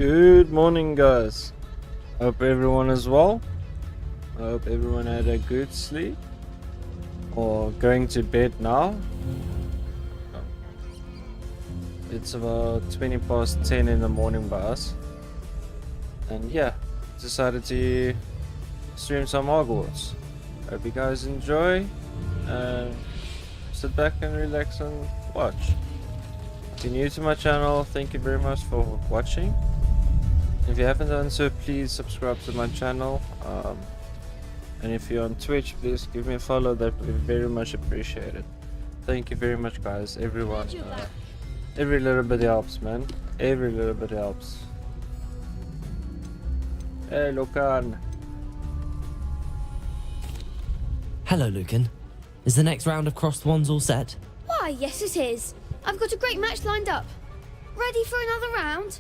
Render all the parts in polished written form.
Good morning, guys. Hope everyone is well. I hope everyone had a good sleep or going to bed now. It's about 20 past 10 in the morning by us, and yeah, decided to stream some Hogwarts. Hope you guys enjoy and sit back and relax and watch. If you're new to my channel, thank you very much for watching. If you haven't done so, please subscribe to my channel, and if you're on Twitch, please give me a follow. That would be very much appreciated. Thank you very much, guys. Everyone, every little bit helps, man. Every little bit helps. Hey, Lucan. Hello, Lucan. Is the next round of Crossed Wands all set? Why, yes it is. I've got a great match lined up. Ready for another round?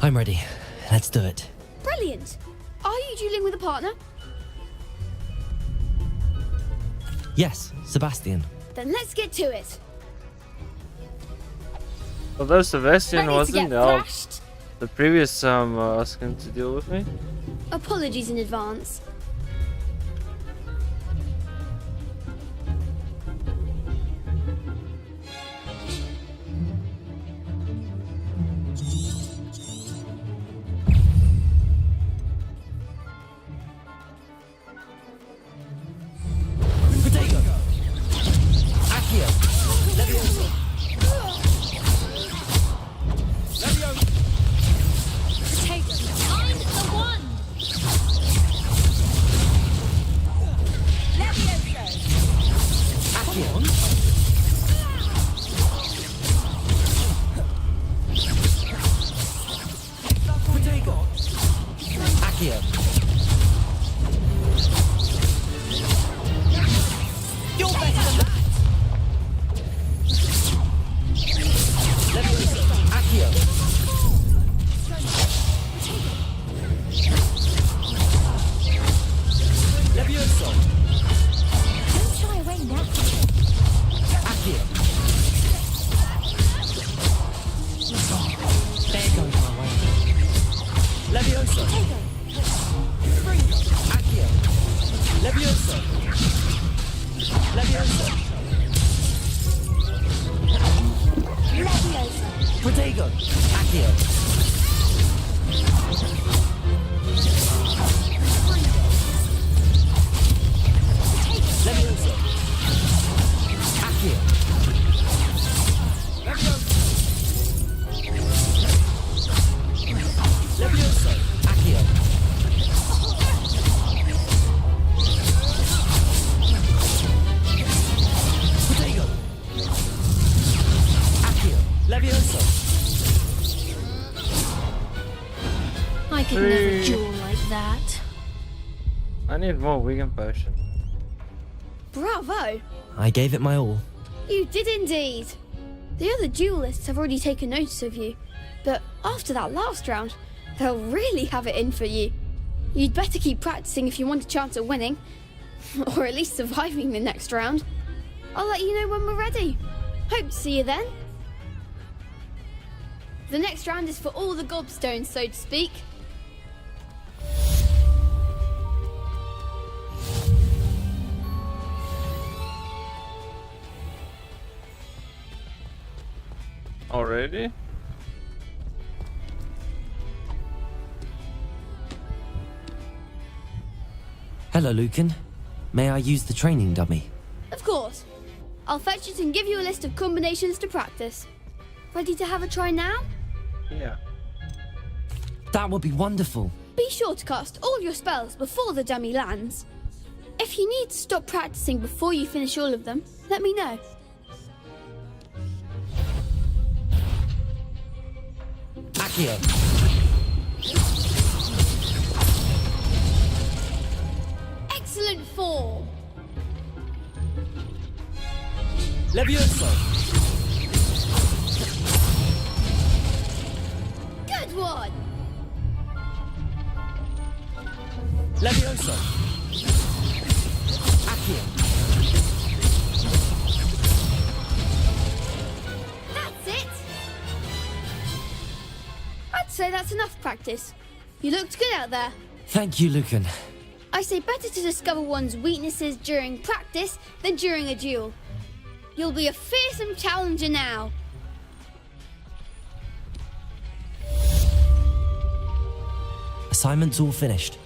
I'm ready. Let's do it. Brilliant. Are you dueling with a partner? Yes, Sebastian. Then let's get to it. Although Sebastian Ready to wasn't get out thrashed? the previous time asking to deal with me. Apologies in advance. I could never duel like that. I need more vegan potion. Bravo! I gave it my all. You did indeed. The other duelists have already taken notice of you, but after that last round, they'll really have it in for you. You'd better keep practicing if you want a chance at winning, or at least surviving the next round. I'll let you know when we're ready. Hope to see you then. The next round is for all the gobstones, so to speak. Already? Hello, Lucan. May I use the training dummy? Of course. I'll fetch it and give you a list of combinations to practice. Ready to have a try now? Yeah. That would be wonderful. Be sure to cast all your spells before the dummy lands. If you need to stop practicing before you finish all of them, let me know. Accio. Excellent form. Levioso. one! Levioso! Accio! That's it! I'd say that's enough practice. You looked good out there. Thank you, Lucan. I say better to discover one's weaknesses during practice than during a duel. You'll be a fearsome challenger now. Assignment's all finished.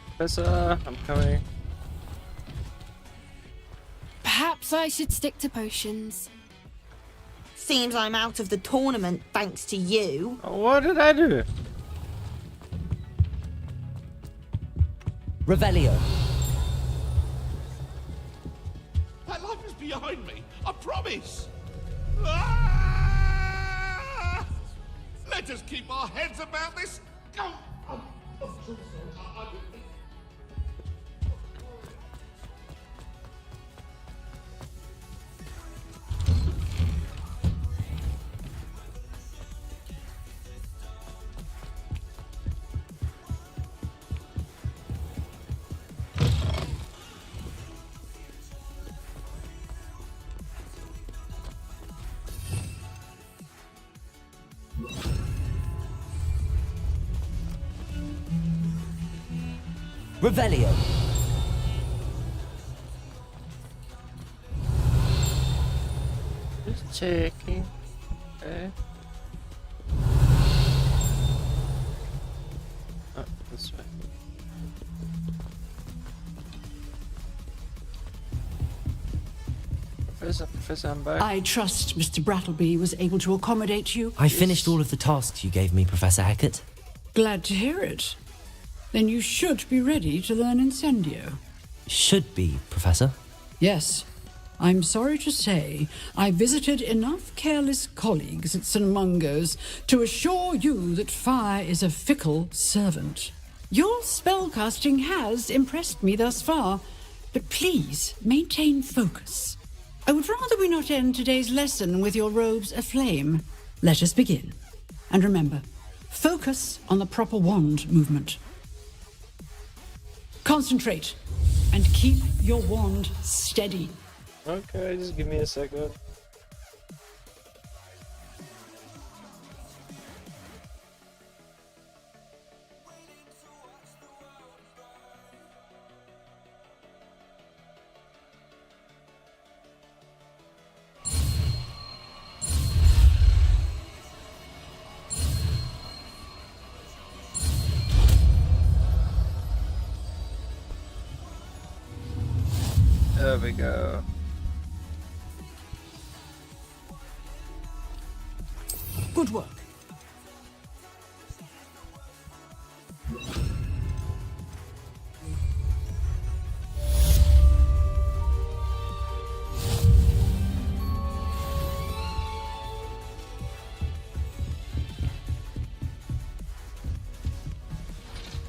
Professor, I'm coming. Perhaps I should stick to potions. Seems I'm out of the tournament thanks to you. What did I do? Revelio. That life is behind me, I promise. Ah! Let us keep our heads about this. Oh, I'm so sorry. I didn't think- Revelio. Just checking. Okay. Oh, this way. Professor, I'm back. I trust Mr. Brattleby was able to accommodate you. I finished all of the tasks you gave me, Professor Hackett. Glad to hear it. Then you should be ready to learn Incendio. Should be, Professor. Yes. I'm sorry to say I visited enough careless colleagues at St. Mungo's to assure you that fire is a fickle servant. Your spellcasting has impressed me thus far, but please maintain focus. I would rather we not end today's lesson with your robes aflame. Let us begin. And remember, focus on the proper wand movement. Concentrate and keep your wand steady. Okay, just give me a second. There we go. Good work.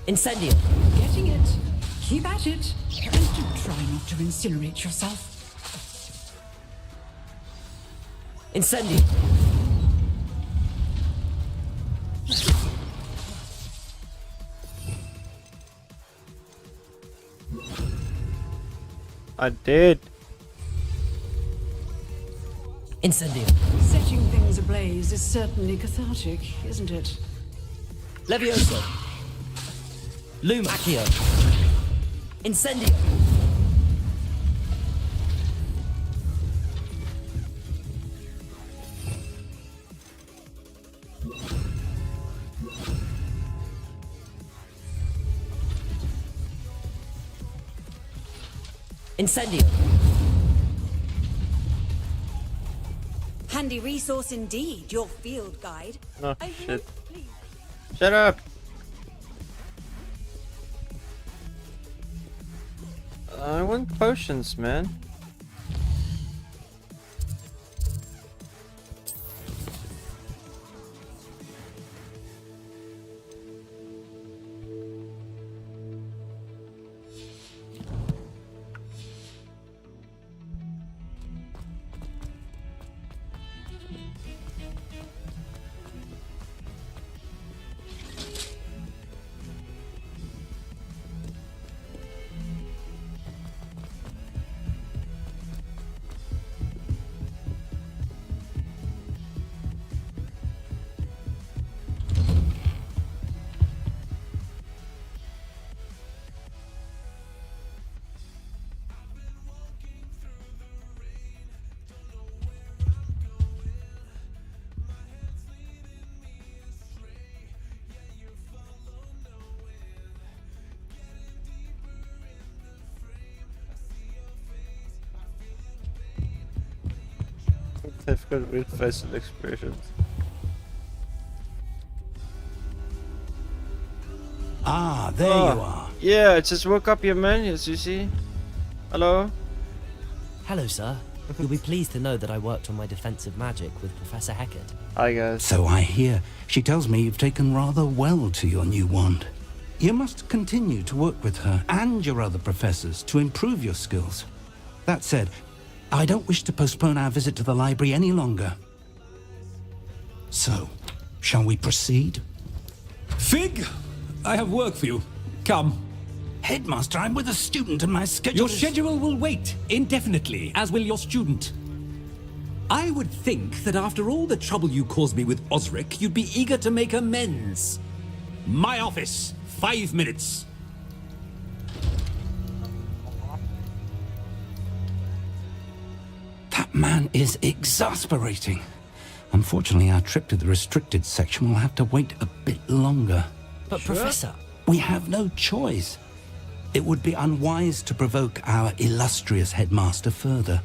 Incendio. Getting it. Keep at it. And do try not to incinerate yourself. Incendio. I did. Incendio. Setting things ablaze is certainly cathartic, isn't it? Levioso. Luma. Accio. Incendio. Incendio. Handy resource indeed, your field guide. Oh, I shit. won't please. Shut up! I want potions, man. They've got weird facial expressions. Ah, there you are. Yeah, I just woke up here, man. Yes, you see. Hello. Hello, sir. You'll be pleased to know that I worked on my defensive magic with Professor Heckert. Hi, guys. So I hear. She tells me you've taken rather well to your new wand. You must continue to work with her and your other professors to improve your skills. That said, I don't wish to postpone our visit to the library any longer. So, shall we proceed? Fig, I have work for you. Come. Headmaster, I'm with a student and my schedule Your is... schedule will wait indefinitely, as will your student. I would think that after all the trouble you caused me with Osric, you'd be eager to make amends. My office, 5 minutes. That man is exasperating. Unfortunately, our trip to the restricted section will have to wait a bit longer. But Professor... We have no choice. It would be unwise to provoke our illustrious headmaster further.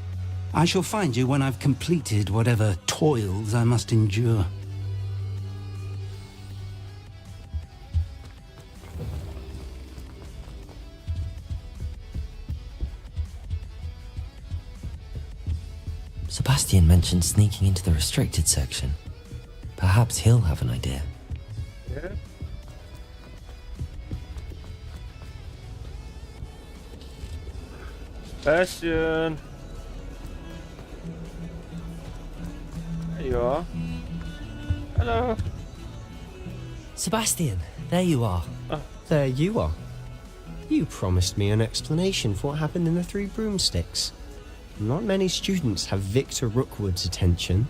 I shall find you when I've completed whatever toils I must endure. Sebastian mentioned sneaking into the restricted section. Perhaps he'll have an idea. Yeah. Bastion. There you are. Hello. Sebastian, there you are. There you are. You promised me an explanation for what happened in the Three Broomsticks. Not many students have Victor Rookwood's attention.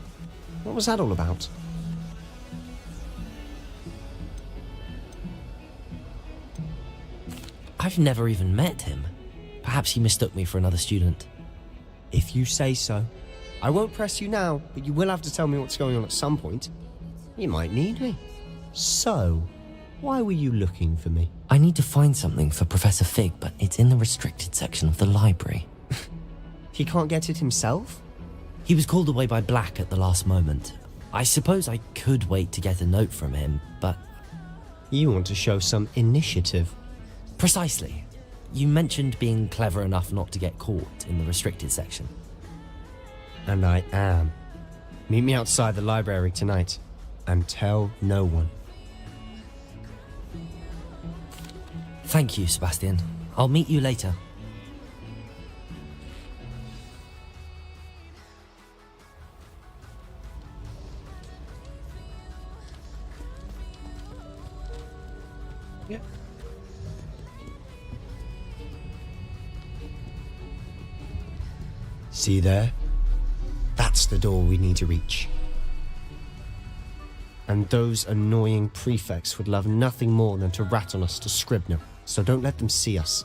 What was that all about? I've never even met him. Perhaps he mistook me for another student. If you say so. I won't press you now, but you will have to tell me what's going on at some point. You might need me. So, why were you looking for me? I need to find something for Professor Fig, but it's in the restricted section of the library. He can't get it himself? He was called away by Black at the last moment. I suppose I could wait to get a note from him, but... You want to show some initiative. Precisely. You mentioned being clever enough not to get caught in the restricted section. And I am. Meet me outside the library tonight, and tell no one. Thank you, Sebastian. I'll meet you later. Yeah. See there? That's the door we need to reach. And those annoying prefects would love nothing more than to rat on us to Scribner, so don't let them see us.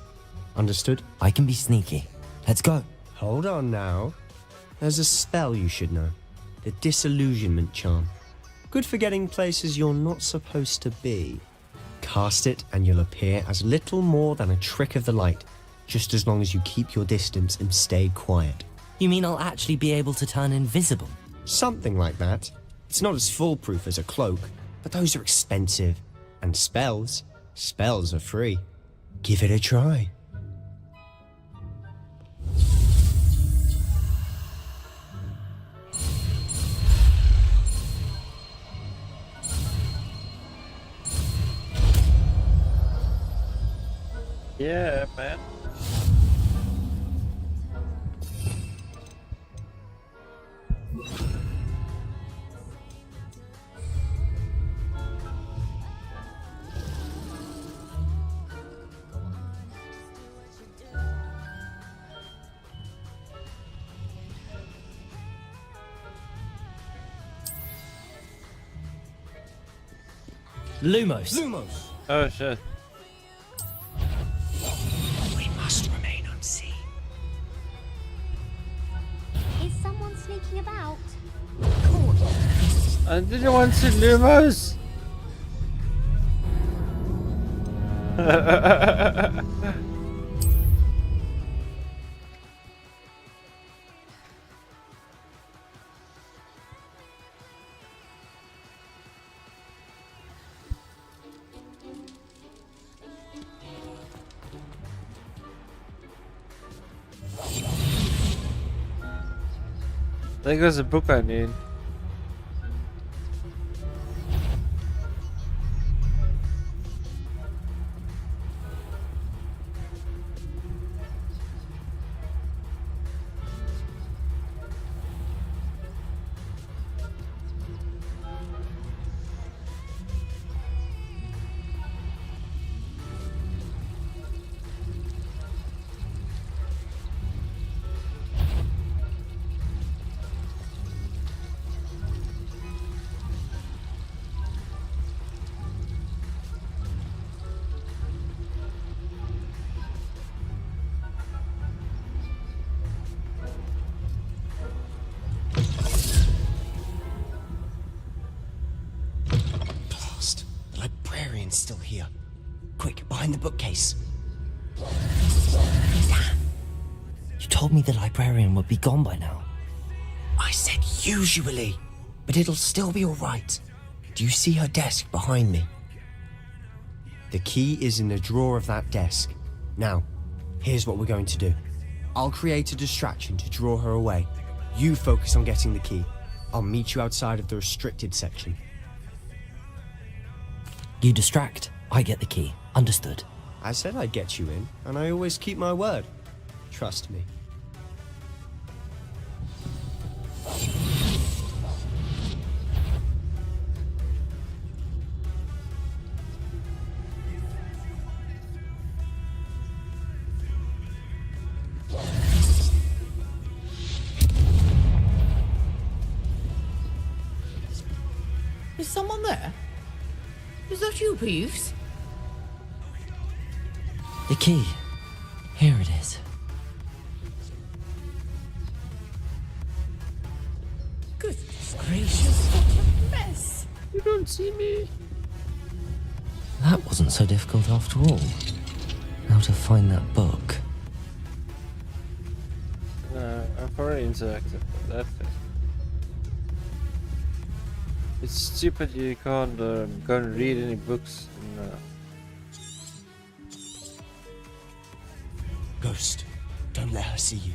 Understood? I can be sneaky. Let's go. Hold on now. There's a spell you should know. The Disillusionment Charm. Good for getting places you're not supposed to be. Cast it and you'll appear as little more than a trick of the light, just as long as you keep your distance and stay quiet. You mean I'll actually be able to turn invisible? Something like that. It's not as foolproof as a cloak, but those are expensive. And spells are free. Give it a try. Yeah, man. Lumos. Oh shit. We must remain unseen. Is someone sneaking about? I didn't want to Lumos. think there's a book I need. Still here. Quick, behind the bookcase. You told me the librarian would be gone by now. I said usually, but it'll still be all right. Do you see her desk behind me? The key is in the drawer of that desk. Now, here's what we're going to do. I'll create a distraction to draw her away. You focus on getting the key. I'll meet you outside of the restricted section. You distract, I get the key. Understood. I said I'd get you in, and I always keep my word. Trust me. Is someone there? Is that you, Peeves? The key. Here it is. Goodness gracious, what a mess! You don't see me. That wasn't so difficult after all. How to find that book. I've already interacted with that thing. It's stupid you can't go and read any books. Ghost, don't let her see you.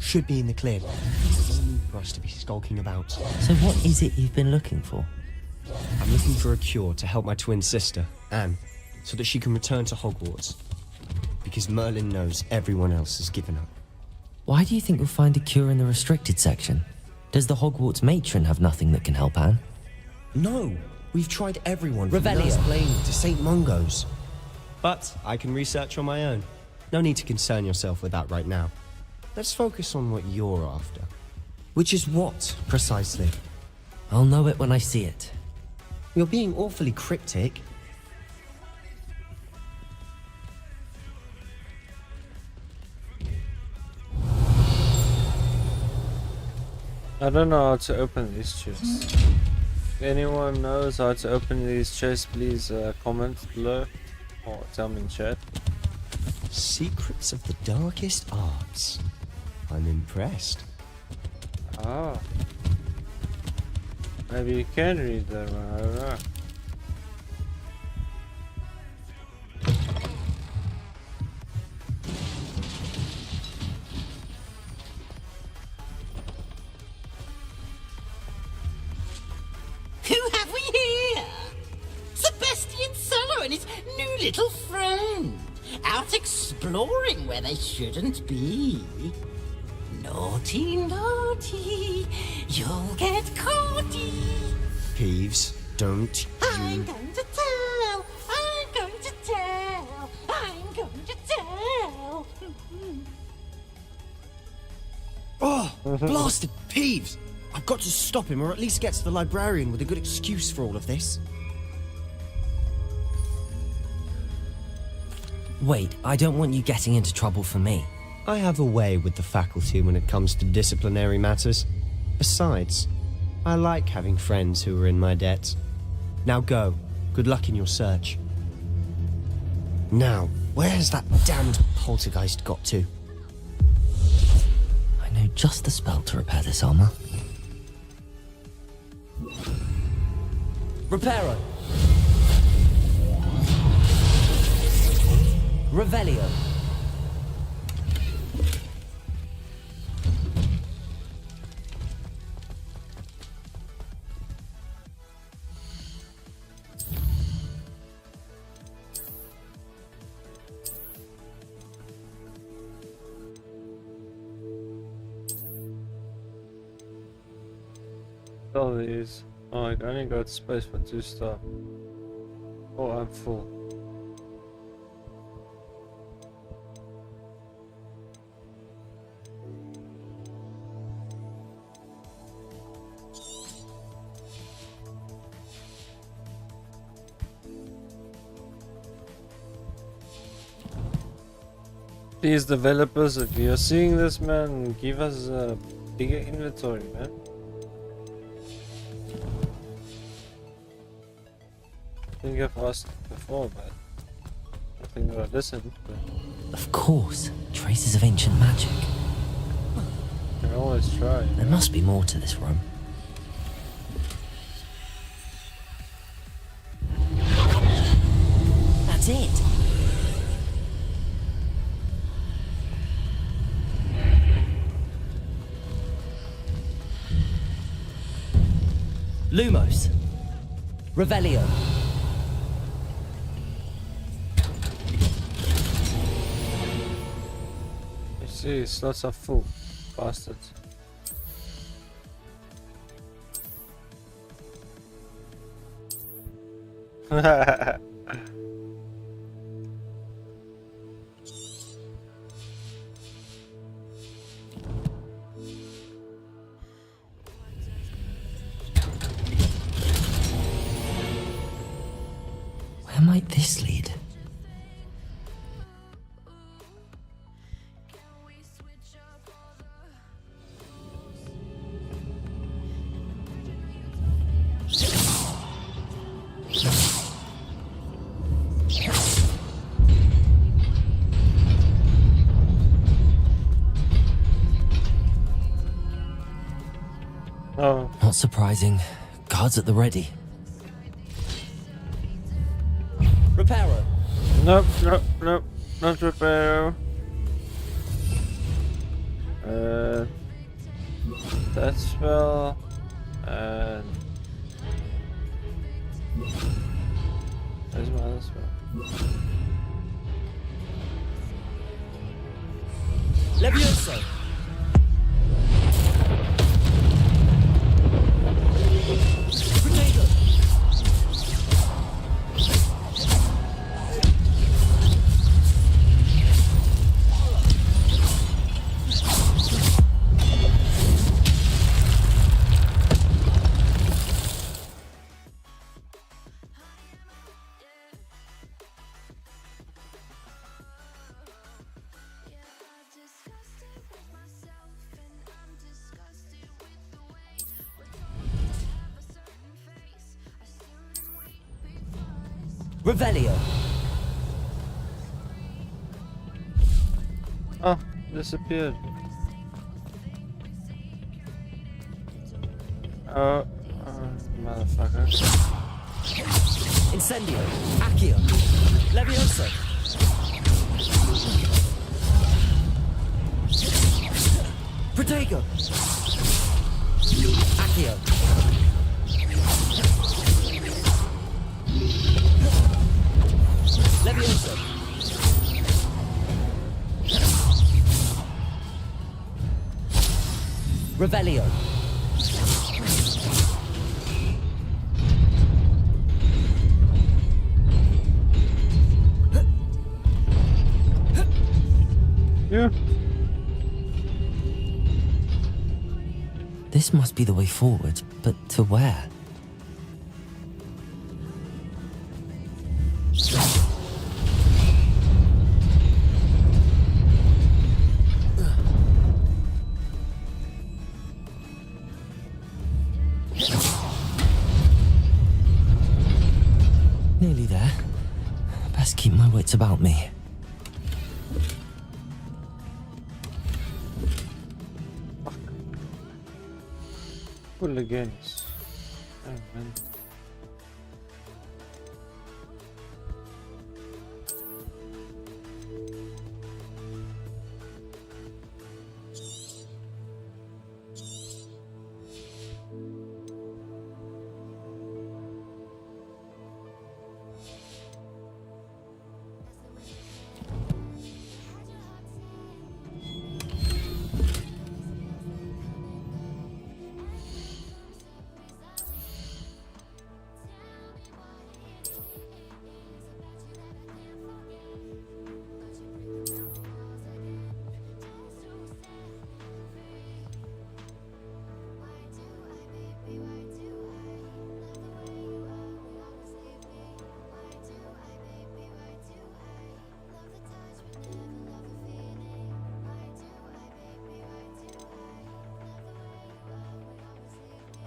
Should be in the clear. No need for us to be skulking about. So what is it you've been looking for? I'm looking for a cure to help my twin sister, Anne, so that she can return to Hogwarts. Because Merlin knows everyone else has given up. Why do you think you'll find a cure in the restricted section? Does the Hogwarts matron have nothing that can help Anne? No, we've tried everyone from Nurse Blaine to St. Mungo's. But I can research on my own. No need to concern yourself with that right now. Let's focus on what you're after. Which is what, precisely? I'll know it when I see it. You're being awfully cryptic. I don't know how to open these chests. If anyone knows how to open these chests, please comment below or tell me in chat. Secrets of the darkest arts. I'm impressed. Ah. Maybe you can read them, I don't know. Who have we here? Sebastian Cello and his new little friend. Out exploring where they shouldn't be. Naughty, naughty, you'll get caughty. Peeves, don't I'm going to tell, I'm going to tell, I'm going to tell. Oh, blasted Peeves! I've got to stop him, or at least get to the librarian with a good excuse for all of this. Wait, I don't want you getting into trouble for me. I have a way with the faculty when it comes to disciplinary matters. Besides, I like having friends who are in my debt. Now go. Good luck in your search. Now, where's that damned poltergeist got to? I know just the spell to repair this armor. Reparo. Revelio. All these. Oh, I only got space for 2-star. Oh, I'm full. Please, developers, if you're seeing this, man, give us a bigger inventory, man. I think I've asked before, but I think I listened. But Of course, traces of ancient magic. I can always try. There must be more to this room. That's it. Lumos. Revelio. You see, slots are full. Bastards. Where might this lead? Oh. Not surprising. Guards at the ready. Reparo. Nope, nope, nope. Not repair. That spell. And where's my other spell? Levioso. Potato. Revelio. Oh, disappeared. Oh, motherfucker. Incendio. Accio. Levioso. Protego. Accio. Levioso. Revelio. Yeah. This must be the way forward, but to where? best keep my wits about me. Hooligans. Oh, man.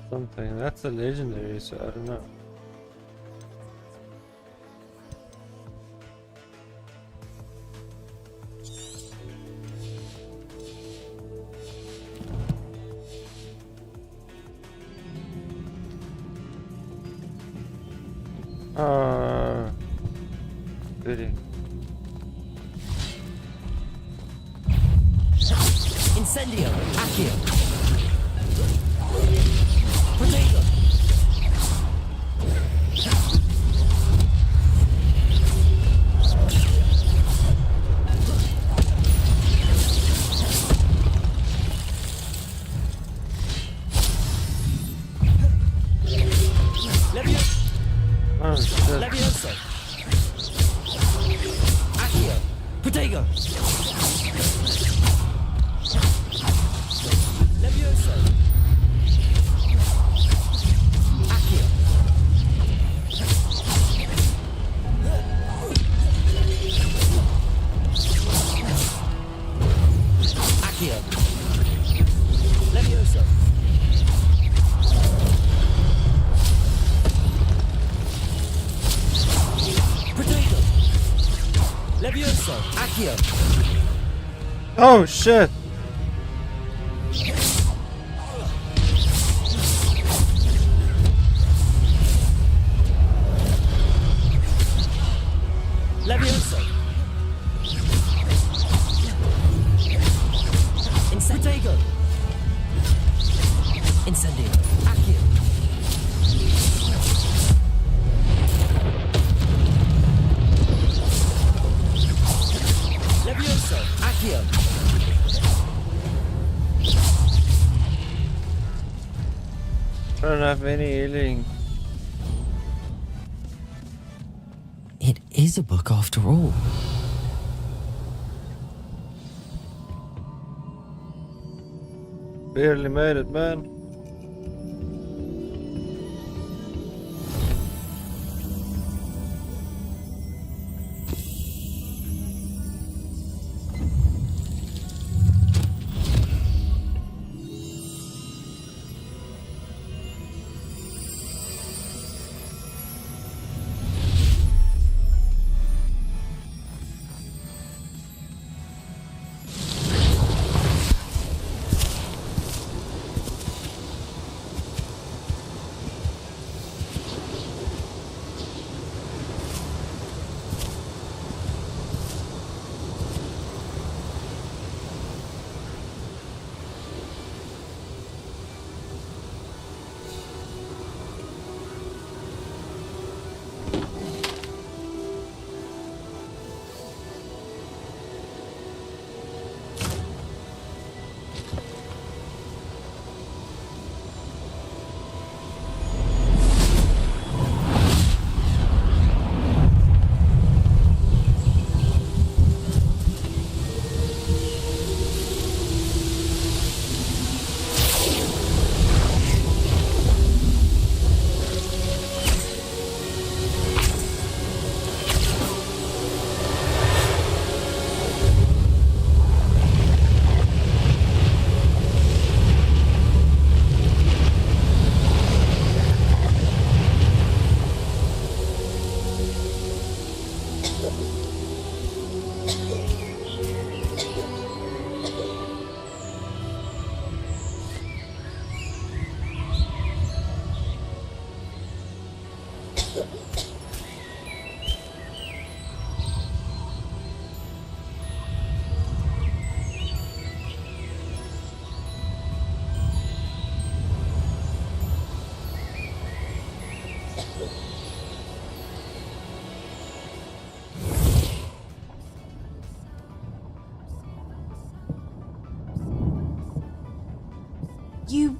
Something. That's a legendary, so I don't know. Goody. Incendio, Accio. Potato. Oh, shit. Levioso. Accio. Potato. Levioso. Accio. Accio. Levioso. Potato. Levioso. Accio. Oh shit! Levioso. Potato. Incendio. Accio. Levioso. Accio. I don't have any healing. It is a book after all. Barely made it, man.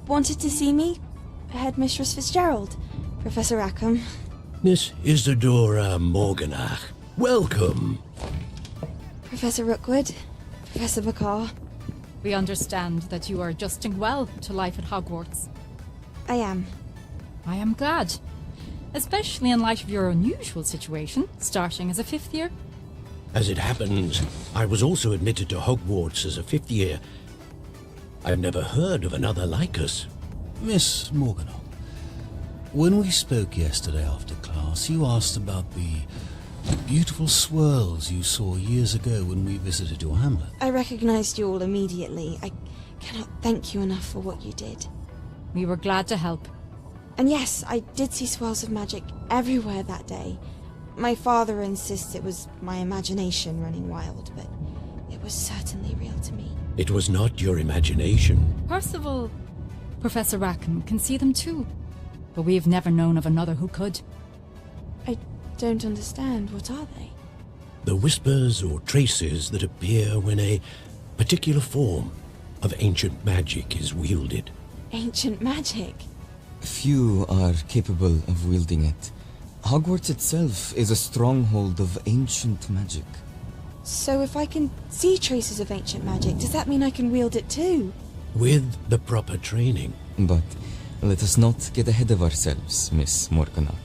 wanted to see me? Headmistress Fitzgerald, Professor Rackham. Miss Isadora Morganach, welcome. Professor Rookwood, Professor Bakar. We understand that you are adjusting well to life at Hogwarts. I am. I am glad. Especially in light of your unusual situation, starting as a 5th year. As it happens, I was also admitted to Hogwarts as a 5th year. I've never heard of another like us. Miss Morganach, when we spoke yesterday after class, you asked about the beautiful swirls you saw years ago when we visited your hamlet. I recognized you all immediately. I cannot thank you enough for what you did. We were glad to help. And yes, I did see swirls of magic everywhere that day. My father insists it was my imagination running wild, but it was certainly real to me. It was not your imagination. Percival, Professor Rackham can see them too. But we've never known of another who could. I don't understand. What are they? The whispers or traces that appear when a particular form of ancient magic is wielded. Ancient magic? Few are capable of wielding it. Hogwarts itself is a stronghold of ancient magic. So if I can see traces of ancient magic, does that mean I can wield it too? With the proper training. But let us not get ahead of ourselves, Miss Morganach.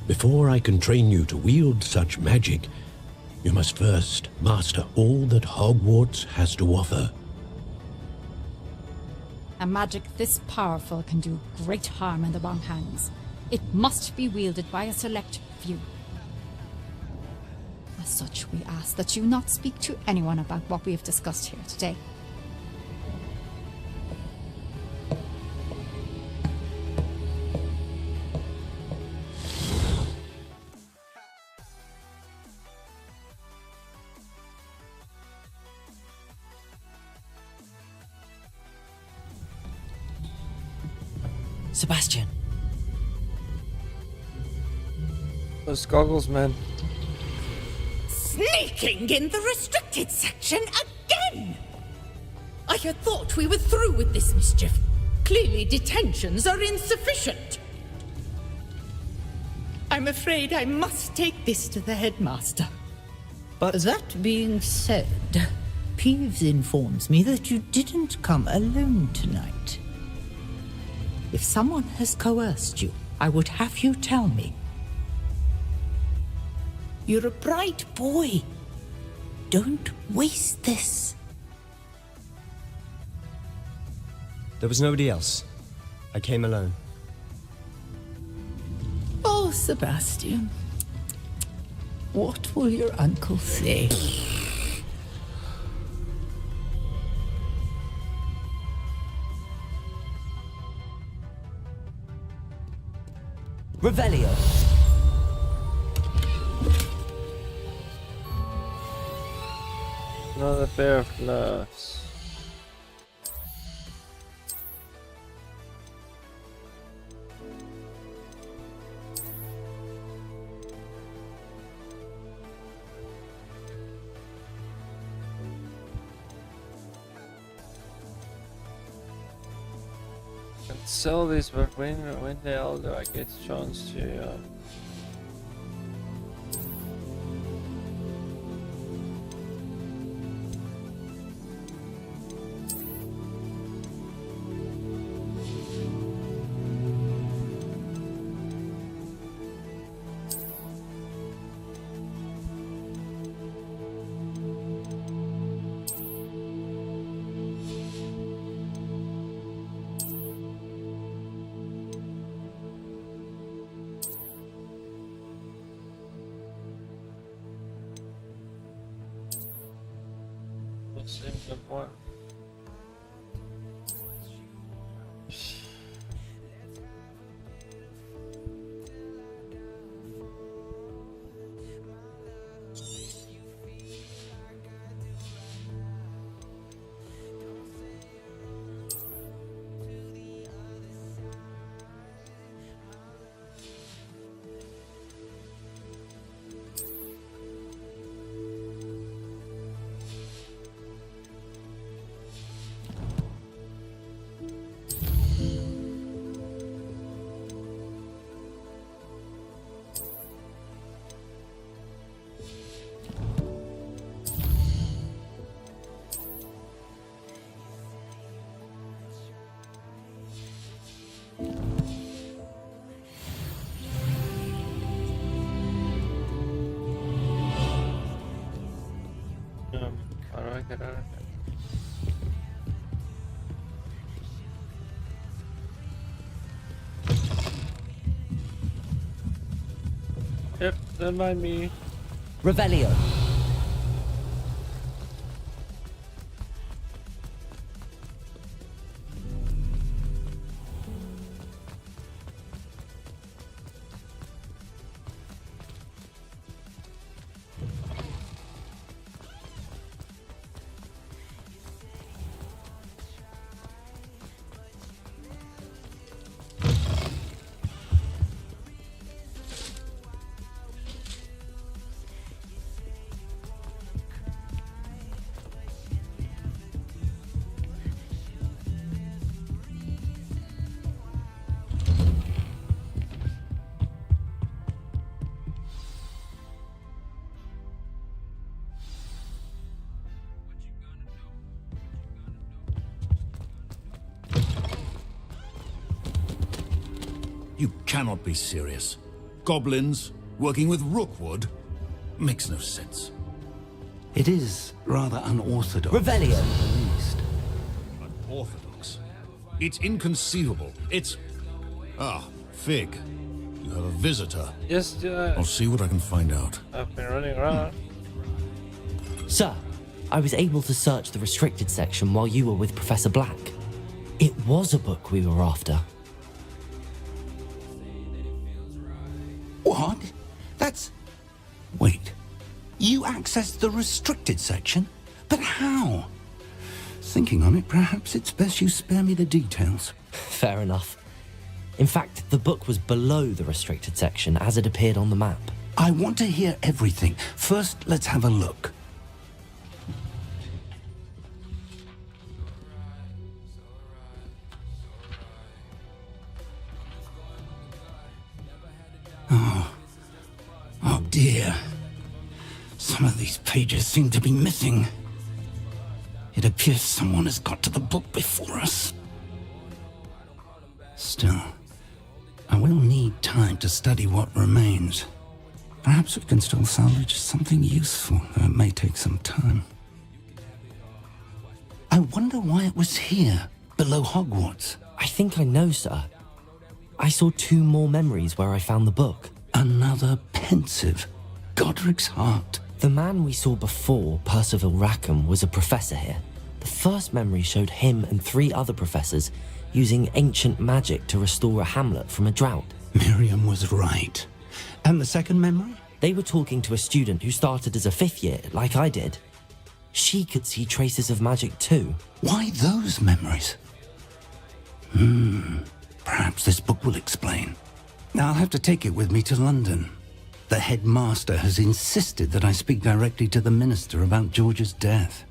Before I can train you to wield such magic, you must first master all that Hogwarts has to offer. A magic this powerful can do great harm in the wrong hands. It must be wielded by a select few. As such, we ask that you not speak to anyone about what we have discussed here today. Sebastian. Those goggles, man. Sneaking in the restricted section again! I had thought we were through with this mischief. Clearly detentions are insufficient. I'm afraid I must take this to the headmaster. But that being said, Peeves informs me that you didn't come alone tonight. If someone has coerced you, I would have you tell me. You're a bright boy. Don't waste this. There was nobody else. I came alone. Oh, Sebastian. What will your uncle say? Revelio. Another pair of gloves. Can sell these, but when they're older, I get a chance to. What? Yep, don't mind me. Revelio. You cannot be serious. Goblins working with Rookwood makes no sense. It is rather unorthodox. Revelio. at least. Unorthodox? It's inconceivable. It's... Ah, Fig. You have a visitor. Yes, I'll see what I can find out. I've been running around. Sir, I was able to search the restricted section while you were with Professor Black. It was a book we were after. What? That's... Wait. You accessed the restricted section? But how? Thinking on it, perhaps it's best you spare me the details. Fair enough. In fact, the book was below the restricted section as it appeared on the map. I want to hear everything. First, let's have a look. Oh dear. Some of these pages seem to be missing. It appears someone has got to the book before us. Still, I will need time to study what remains. Perhaps we can still salvage something useful, though it may take some time. I wonder why it was here, below Hogwarts. I think I know, sir. I saw 2 more memories where I found the book. Another pensive. Godric's heart. The man we saw before, Percival Rackham, was a professor here. The first memory showed him and 3 other professors using ancient magic to restore a hamlet from a drought. Miriam was right. And the second memory? They were talking to a student who started as a 5th year, like I did. She could see traces of magic too. Why those memories? Perhaps this book will explain. I'll have to take it with me to London. The headmaster has insisted that I speak directly to the minister about George's death.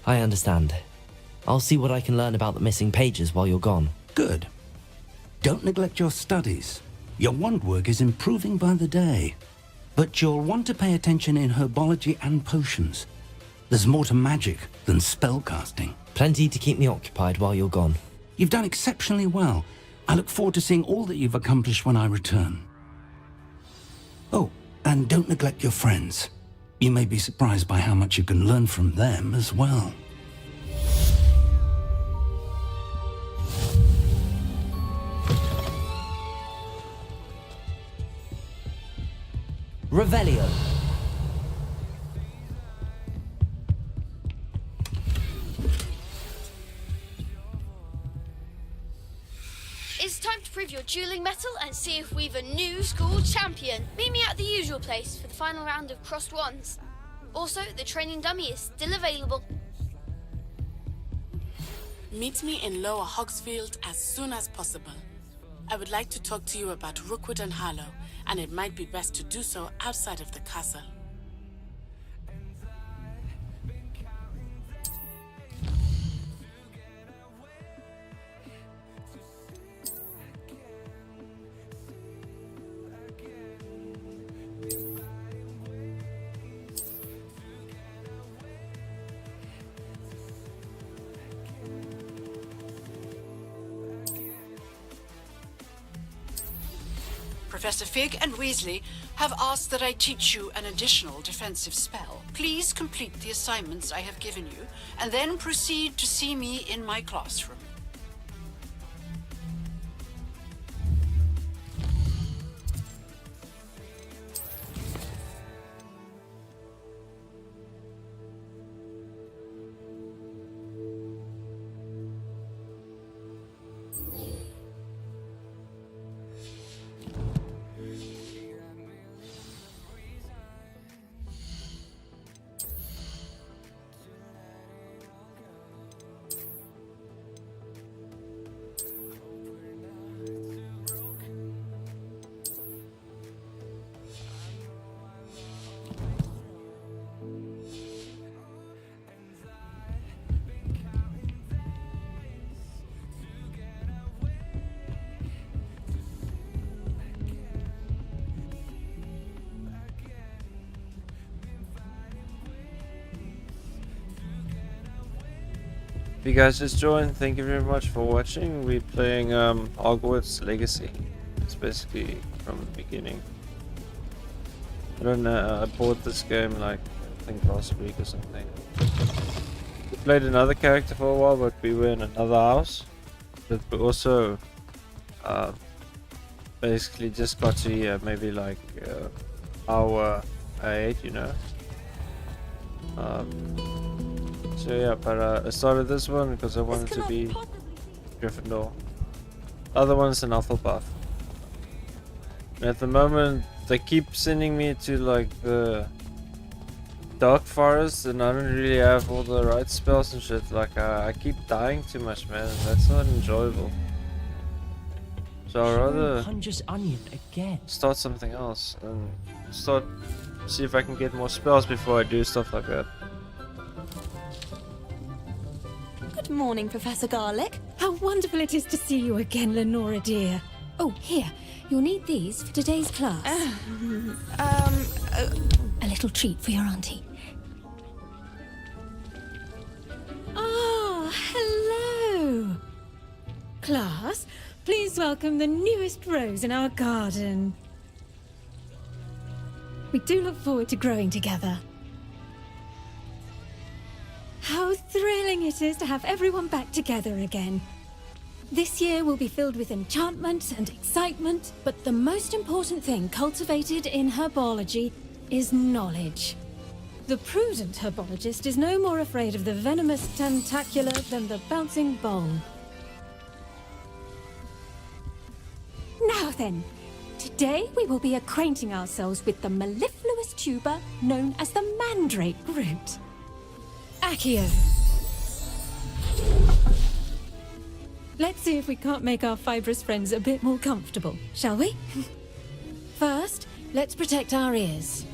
I understand. I'll see what I can learn about the missing pages while you're gone. Good. Don't neglect your studies. Your wand work is improving by the day. But you'll want to pay attention in herbology and potions. There's more to magic than spellcasting. Plenty to keep me occupied while you're gone. You've done exceptionally well. I look forward to seeing all that you've accomplished when I return. Oh, and don't neglect your friends. You may be surprised by how much you can learn from them as well. Revelio. It's time to prove your dueling mettle and see if we've a new school champion. Meet me at the usual place for the final round of crossed wands. Also, the training dummy is still available. Meet me in Lower Hogsfield as soon as possible. I would like to talk to you about Rookwood and Harlow, and it might be best to do so outside of the castle. Professor Fig and Weasley have asked that I teach you an additional defensive spell. Please complete the assignments I have given you, and then proceed to see me in my classroom. If you guys just joined, thank you very much for watching. We're playing Hogwarts Legacy. It's basically from the beginning. I don't know, I bought this game like I think last week or something. We played another character for a while, but we were in another house. But we also basically just got to here maybe like hour 8, you know. So yeah, but I started this one because I wanted to be Gryffindor. Other one's an Hufflepuff. And at the moment, they keep sending me to like the Dark Forest, and I don't really have all the right spells and shit. Like I keep dying too much, man. That's not enjoyable. So I'd rather Punja's onion again. start something else and see if I can get more spells before I do stuff like that. Good morning, Professor Garlick. How wonderful it is to see you again, Lenora dear. Oh, here. You'll need these for today's class. A little treat for your auntie. Ah, hello. Class, please welcome the newest rose in our garden. We do look forward to growing together. How thrilling it is to have everyone back together again. This year will be filled with enchantment and excitement, but the most important thing cultivated in herbology is knowledge. The prudent herbologist is no more afraid of the venomous tentacular than the bouncing bowl. Now then, today we will be acquainting ourselves with the mellifluous tuber known as the mandrake root. Accio. Let's see if we can't make our fibrous friends a bit more comfortable, shall we? First, let's protect our ears.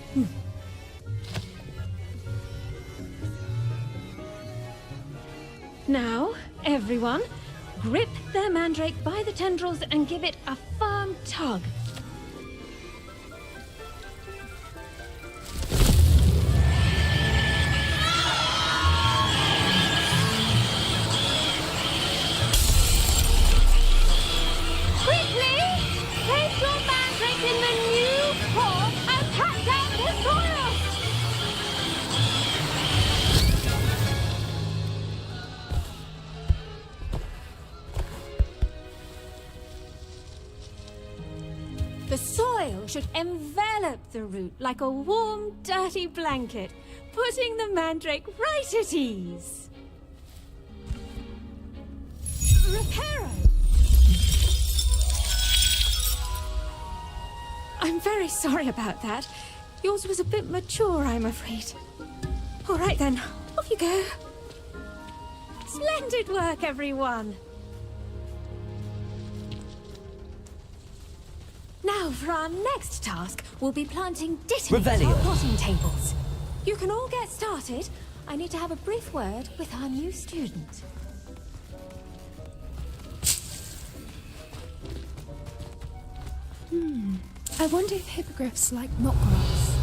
Now, everyone, grip their mandrake by the tendrils and give it a firm tug. The soil should envelop the root like a warm, dirty blanket, putting the mandrake right at ease. Reparo! I'm very sorry about that. Yours was a bit mature, I'm afraid. All right then, off you go. Splendid work, everyone! Now, for our next task, we'll be planting Revelio. potting tables. You can all get started. I need to have a brief word with our new student. I wonder if hippogriffs like knotgrass.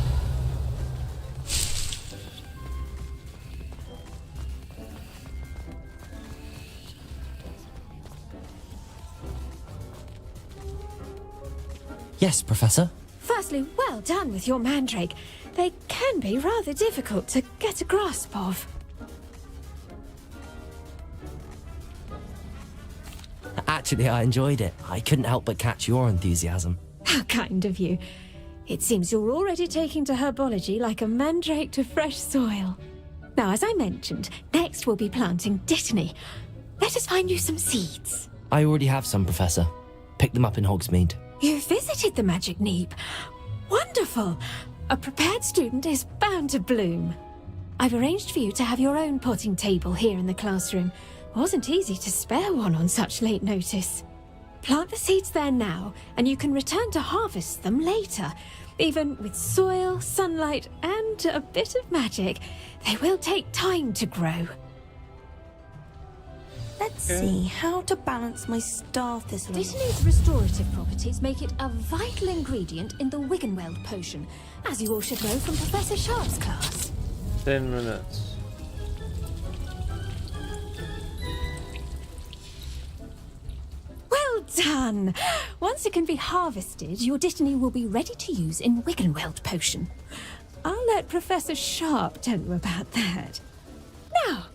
Yes, Professor. Firstly, well done with your mandrake. They can be rather difficult to get a grasp of. Actually, I enjoyed it. I couldn't help but catch your enthusiasm. How kind of you. It seems you're already taking to herbology like a mandrake to fresh soil. Now, as I mentioned, next we'll be planting dittany. Let us find you some seeds. I already have some, Professor. Pick them up in Hogsmeade. You visited the Magic Neep. Wonderful! A prepared student is bound to bloom. I've arranged for you to have your own potting table here in the classroom. Wasn't easy to spare one on such late notice. Plant the seeds there now, and you can return to harvest them later. Even with soil, sunlight, and a bit of magic, they will take time to grow. Let's see how to balance my star thistle. Dittany's restorative properties make it a vital ingredient in the Wiggenweld potion, as you all should know from Professor Sharp's class. 10 minutes. Well done! Once it can be harvested, your dittany will be ready to use in Wiggenweld potion. I'll let Professor Sharp tell you about that. Now,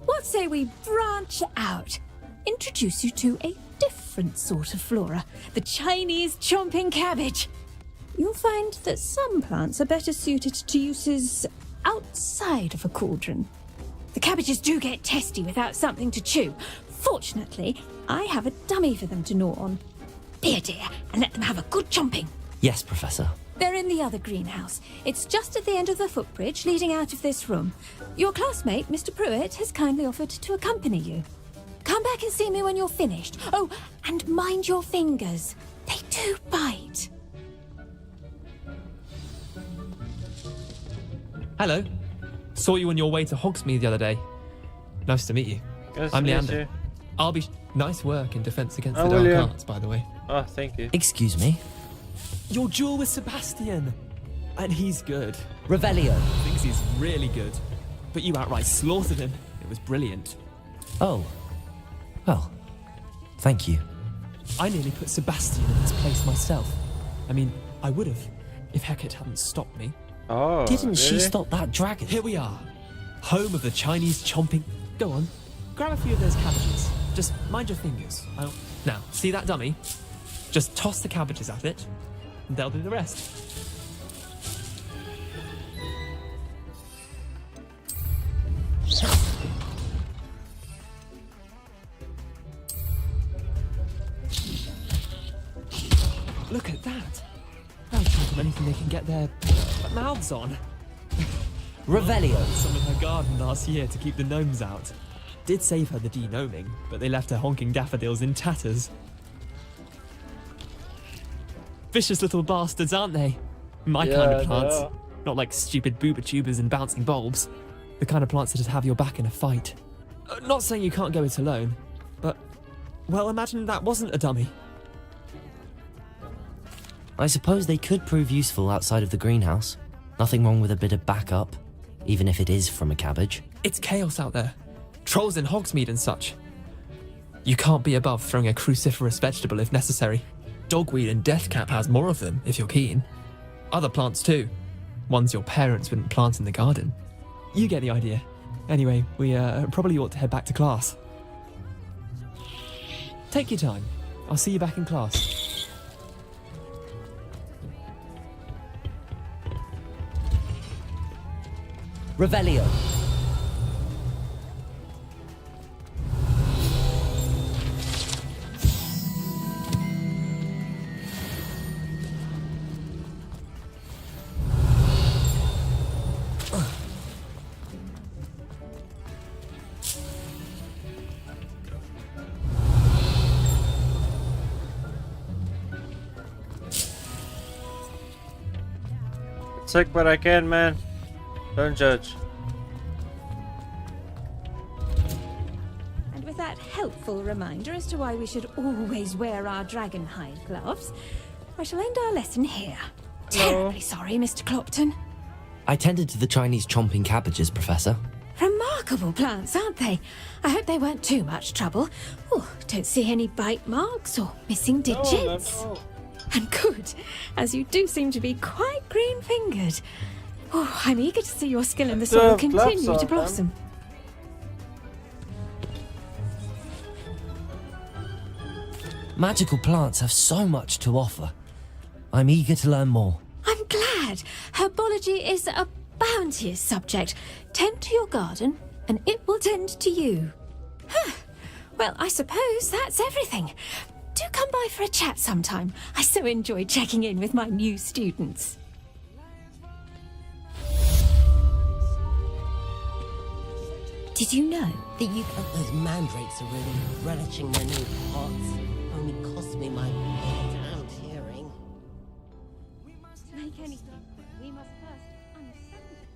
what say we branch out? Introduce you to a different sort of flora, the Chinese chomping cabbage. You'll find that some plants are better suited to uses outside of a cauldron. The cabbages do get testy without something to chew. Fortunately, I have a dummy for them to gnaw on. Be a dear and let them have a good chomping. Yes, Professor. They're in the other greenhouse. It's just at the end of the footbridge leading out of this room. Your classmate, Mr. Pruitt, has kindly offered to accompany you. Come back and see me when you're finished. Oh, and mind your fingers. They do bite. Hello. Saw you on your way to Hogsmeade the other day. Nice to meet you. Nice I'm to meet Leander. you. I'll be... Nice work in Defense Against the Oh, Dark William. Arts, by the way. Oh, thank you. Excuse me? Your duel with Sebastian. And he's good. Revelio. Thinks he's really good. But you outright slaughtered him. It was brilliant. Oh. Well, thank you. I nearly put Sebastian in his place myself. I mean, I would have, if Hecate hadn't stopped me. Oh, Didn't she really? stop that dragon? Here we are. Home of the Chinese chomping... Go on. Grab a few of those cabbages. Just mind your fingers. Now, see that dummy? Just toss the cabbages at it, and they'll do the rest. Look at that. They'll choke on anything they can get their mouths on. Revelio. Some of her garden last year to keep the gnomes out. Did save her the de-gnoming, but they left her honking daffodils in tatters. Vicious little bastards, aren't they? My kind of Yeah, plants. they are. Not like stupid booba tubers and bouncing bulbs. The kind of plants that'd have your back in a fight. Not saying you can't go it alone, but... Well, imagine that wasn't a dummy. I suppose they could prove useful outside of the greenhouse. Nothing wrong with a bit of backup, even if it is from a cabbage. It's chaos out there. Trolls in Hogsmeade and such. You can't be above throwing a cruciferous vegetable if necessary. Dogweed and deathcap has more of them, if you're keen. Other plants too. Ones your parents wouldn't plant in the garden. You get the idea. Anyway, we probably ought to head back to class. Take your time. I'll see you back in class. Revelio. Take what I can, man. Don't judge. And with that helpful reminder as to why we should always wear our dragonhide gloves, I shall end our lesson here. Terribly sorry, Mr. Clopton. I tended to the Chinese chomping cabbages, Professor. Remarkable plants, aren't they? I hope they weren't too much trouble. Oh, don't see any bite marks or missing digits. No, And good, as you do seem to be quite green-fingered. Oh, I'm eager to see your skill in the soil continue to blossom. Magical plants have so much to offer. I'm eager to learn more. I'm glad. Herbology is a bounteous subject. Tend to your garden, and it will tend to you. Huh. Well, I suppose that's everything. Do come by for a chat sometime. I so enjoy checking in with my new students. Did you know that you... Those mandrakes are really relishing their new pots. Only cost me my damned hearing. Make anything. We must first understand it.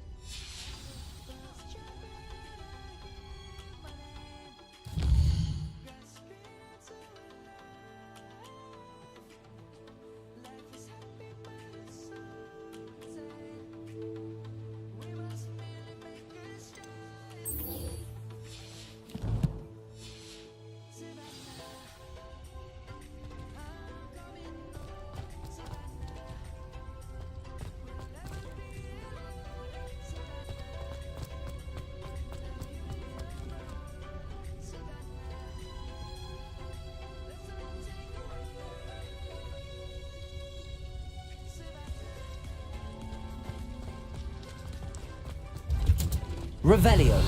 Revelio.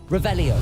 Revelio.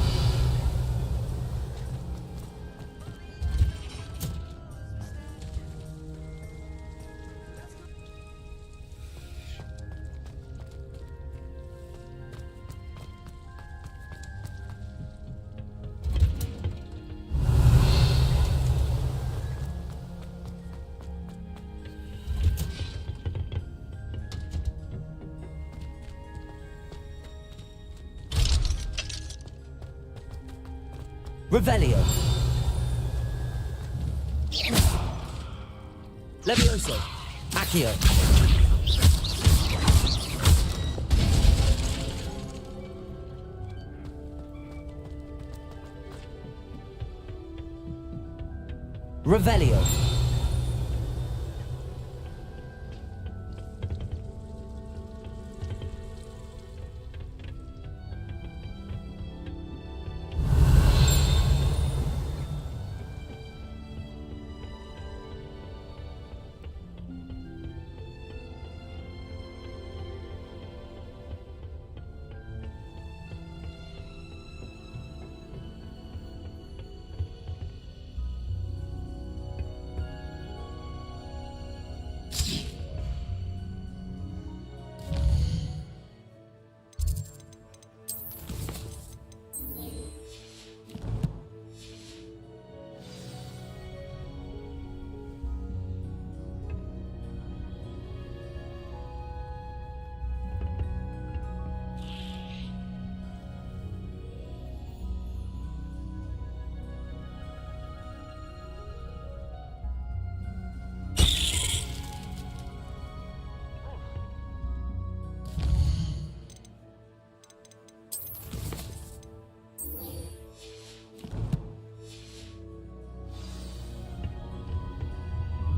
Revelio. Levioso. Accio. Revelio.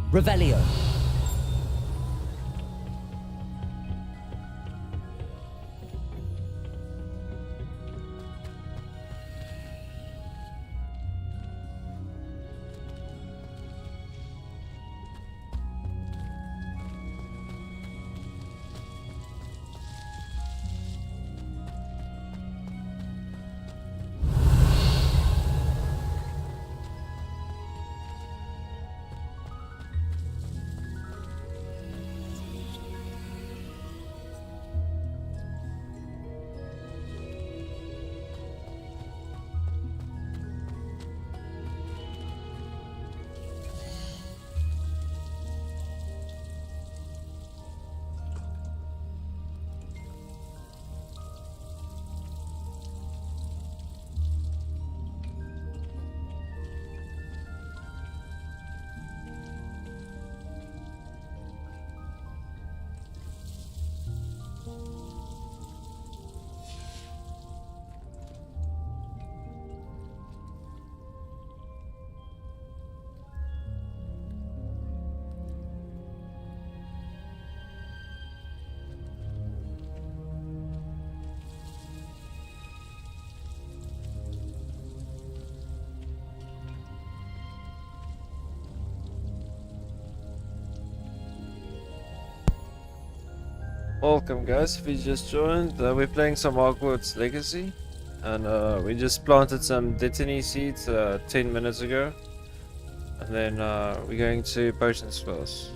Revelio. Welcome guys, if you just joined, we're playing some Hogwarts Legacy, and we just planted some Dittany seeds 10 minutes ago, and then we're going to potions first.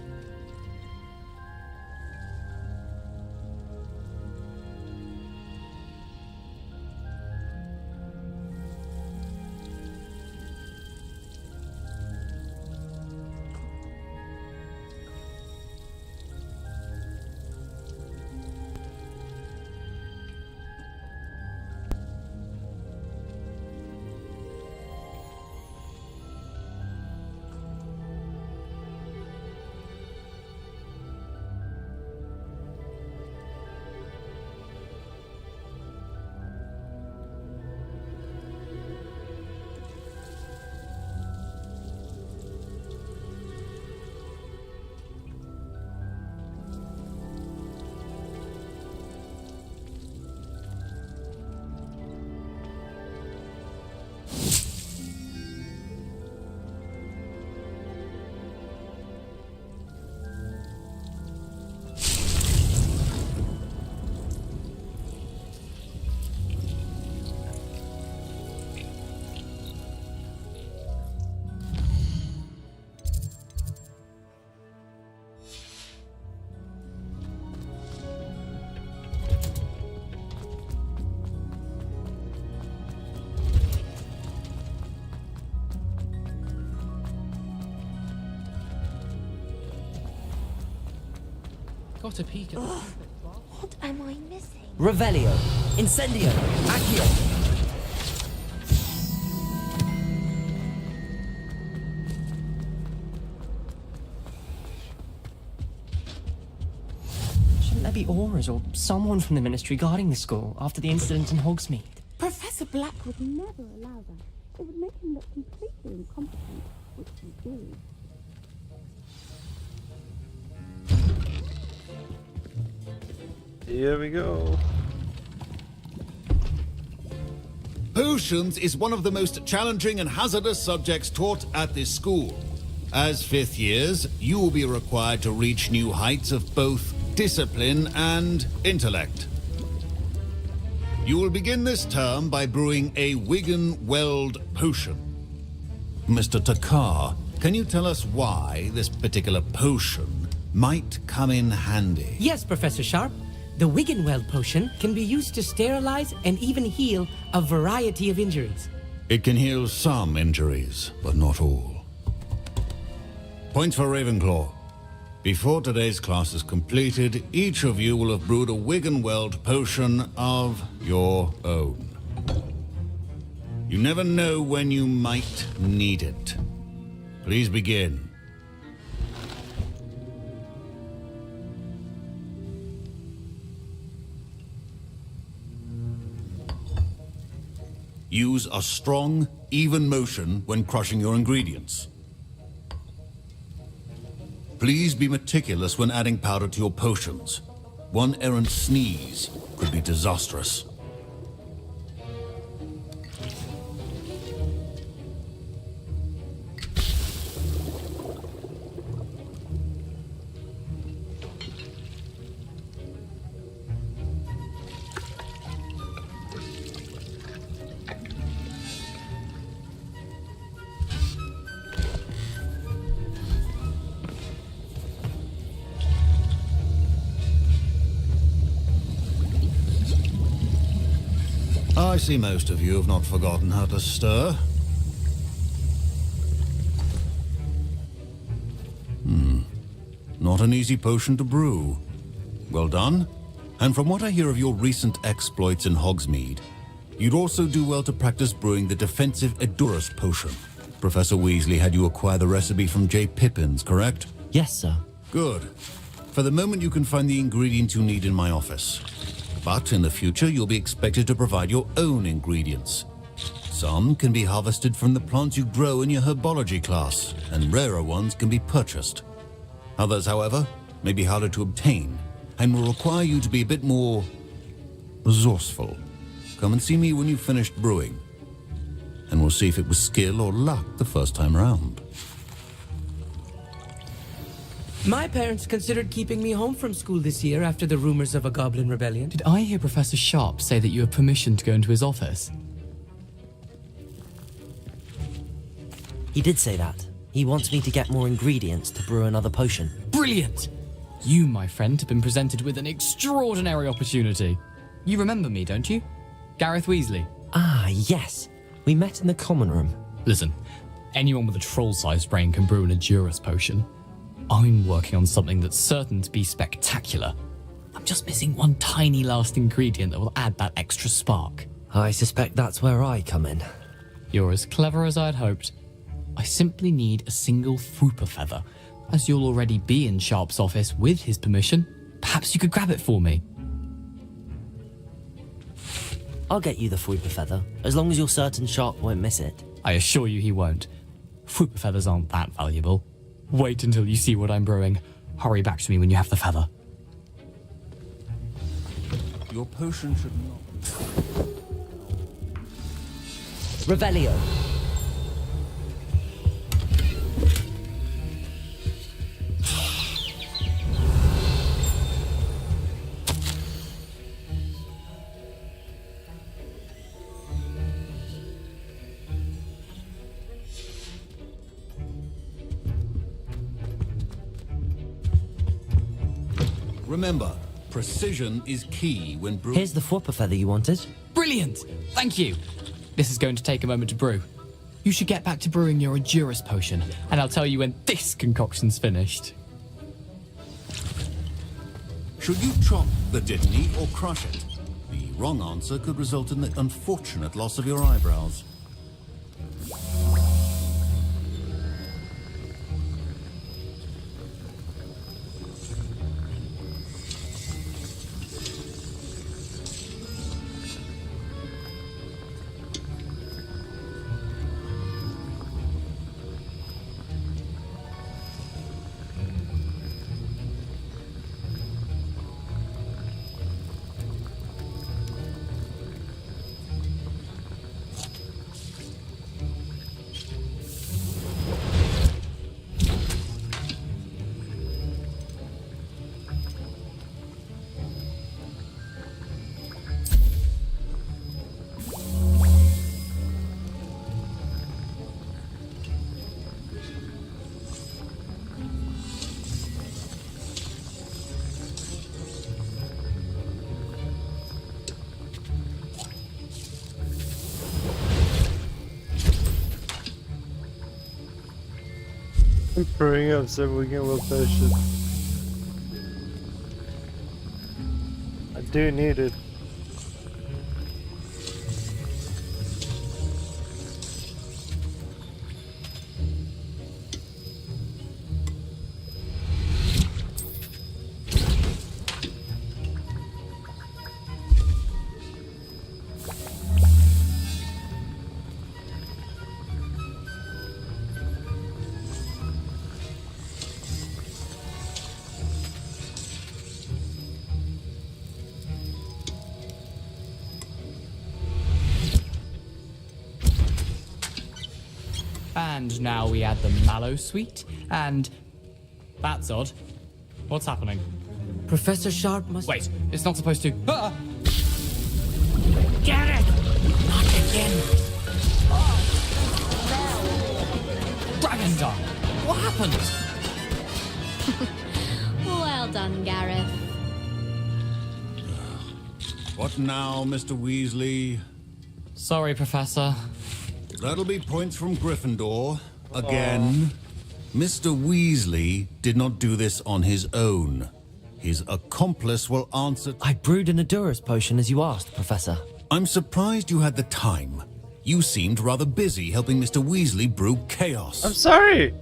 Got a peek at the What am I missing? Revelio, Incendio, Accio. Shouldn't there be auras or someone from the ministry guarding the school after the incident in Hogsmeade? Professor Black would never allow that. It would make him look completely incompetent, which he did. Here we go. Potions is one of the most challenging and hazardous subjects taught at this school. As fifth years, you will be required to reach new heights of both discipline and intellect. You will begin this term by brewing a Wigan-Weld potion. Mr. Takar, can you tell us why this particular potion might come in handy? Yes, Professor Sharp. The Wigan-Weld potion can be used to sterilize and even heal a variety of injuries. It can heal some injuries, but not all. Points for Ravenclaw. Before today's class is completed, each of you will have brewed a Wigan-Weld potion of your own. You never know when you might need it. Please begin. Use a strong, even motion when crushing your ingredients. Please be meticulous when adding powder to your potions. One errant sneeze could be disastrous. I see most of you have not forgotten how to stir. Not an easy potion to brew. Well done. And from what I hear of your recent exploits in Hogsmeade, you'd also do well to practice brewing the defensive Edurus potion. Professor Weasley had you acquire the recipe from J. Pippins, correct? Yes, sir. Good. For the moment, you can find the ingredients you need in my office. But in the future, you'll be expected to provide your own ingredients. Some can be harvested from the plants you grow in your herbology class, and rarer ones can be purchased. Others, however, may be harder to obtain, and will require you to be a bit more resourceful. Come and see me when you've finished brewing, and we'll see if it was skill or luck the first time round. My parents considered keeping me home from school this year after the rumors of a goblin rebellion. Did I hear Professor Sharp say that you have permission to go into his office? He did say that. He wants me to get more ingredients to brew another potion. Brilliant! You, my friend, have been presented with an extraordinary opportunity. You remember me, don't you? Gareth Weasley. Ah, yes. We met in the common room. Listen, anyone with a troll-sized brain can brew an Edurus potion. I'm working on something that's certain to be spectacular. I'm just missing one tiny last ingredient that will add that extra spark. I suspect that's where I come in. You're as clever as I'd hoped. I simply need a single Fwooper feather. As you'll already be in Sharp's office with his permission, perhaps you could grab it for me. I'll get you the Fwooper feather, as long as you're certain Sharp won't miss it. I assure you he won't. Fwooper feathers aren't that valuable. Wait until you see what I'm brewing. Hurry back to me when you have the feather. Your potion should not... Revelio. Remember, precision is key when brewing. Here's the Fwooper feather you wanted. Brilliant! Thank you! This is going to take a moment to brew. You should get back to brewing your Edurus potion, and I'll tell you when this concoction's finished. Should you chop the Dittany or crush it? The wrong answer could result in the unfortunate loss of your eyebrows. I'm brewing up so we can work potion. I do need it. And now we add the mallow sweet, and... That's odd. What's happening? Professor Sharp must... Wait, it's not supposed to... Ah! Get it! Not again! Dragon Dog! What happened? Well done, Gareth. What now, Mr. Weasley? Sorry, Professor. That'll be points from Gryffindor. Again. Mr. Weasley did not do this on his own. His accomplice will answer... I brewed an Edurus potion as you asked, Professor. I'm surprised you had the time. You seemed rather busy helping Mr. Weasley brew chaos. I'm sorry!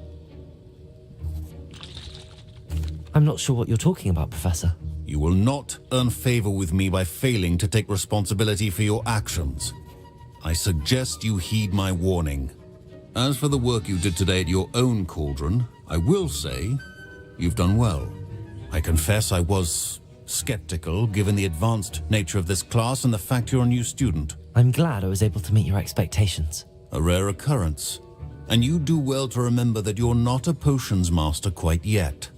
I'm not sure what you're talking about, Professor. You will not earn favor with me by failing to take responsibility for your actions. I suggest you heed my warning. As for the work you did today at your own cauldron, I will say you've done well. I confess I was skeptical given the advanced nature of this class and the fact you're a new student. I'm glad I was able to meet your expectations. A rare occurrence. And you do well to remember that you're not a potions master quite yet.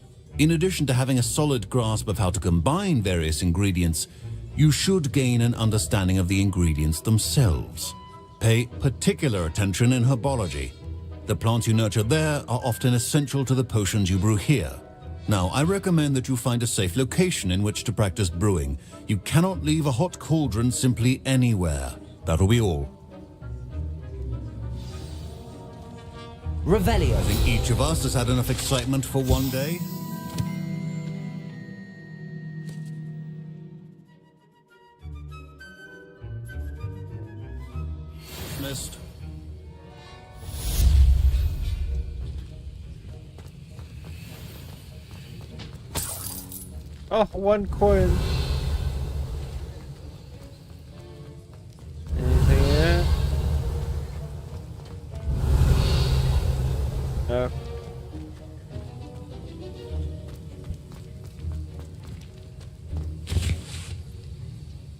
In addition to having a solid grasp of how to combine various ingredients, you should gain an understanding of the ingredients themselves. Pay particular attention in herbology. The plants you nurture there are often essential to the potions you brew here. Now, I recommend that you find a safe location in which to practice brewing. You cannot leave a hot cauldron simply anywhere. That'll be all. Revelio. I think each of us has had enough excitement for one day. Missed. Oh, 1 coin. Anything here? No.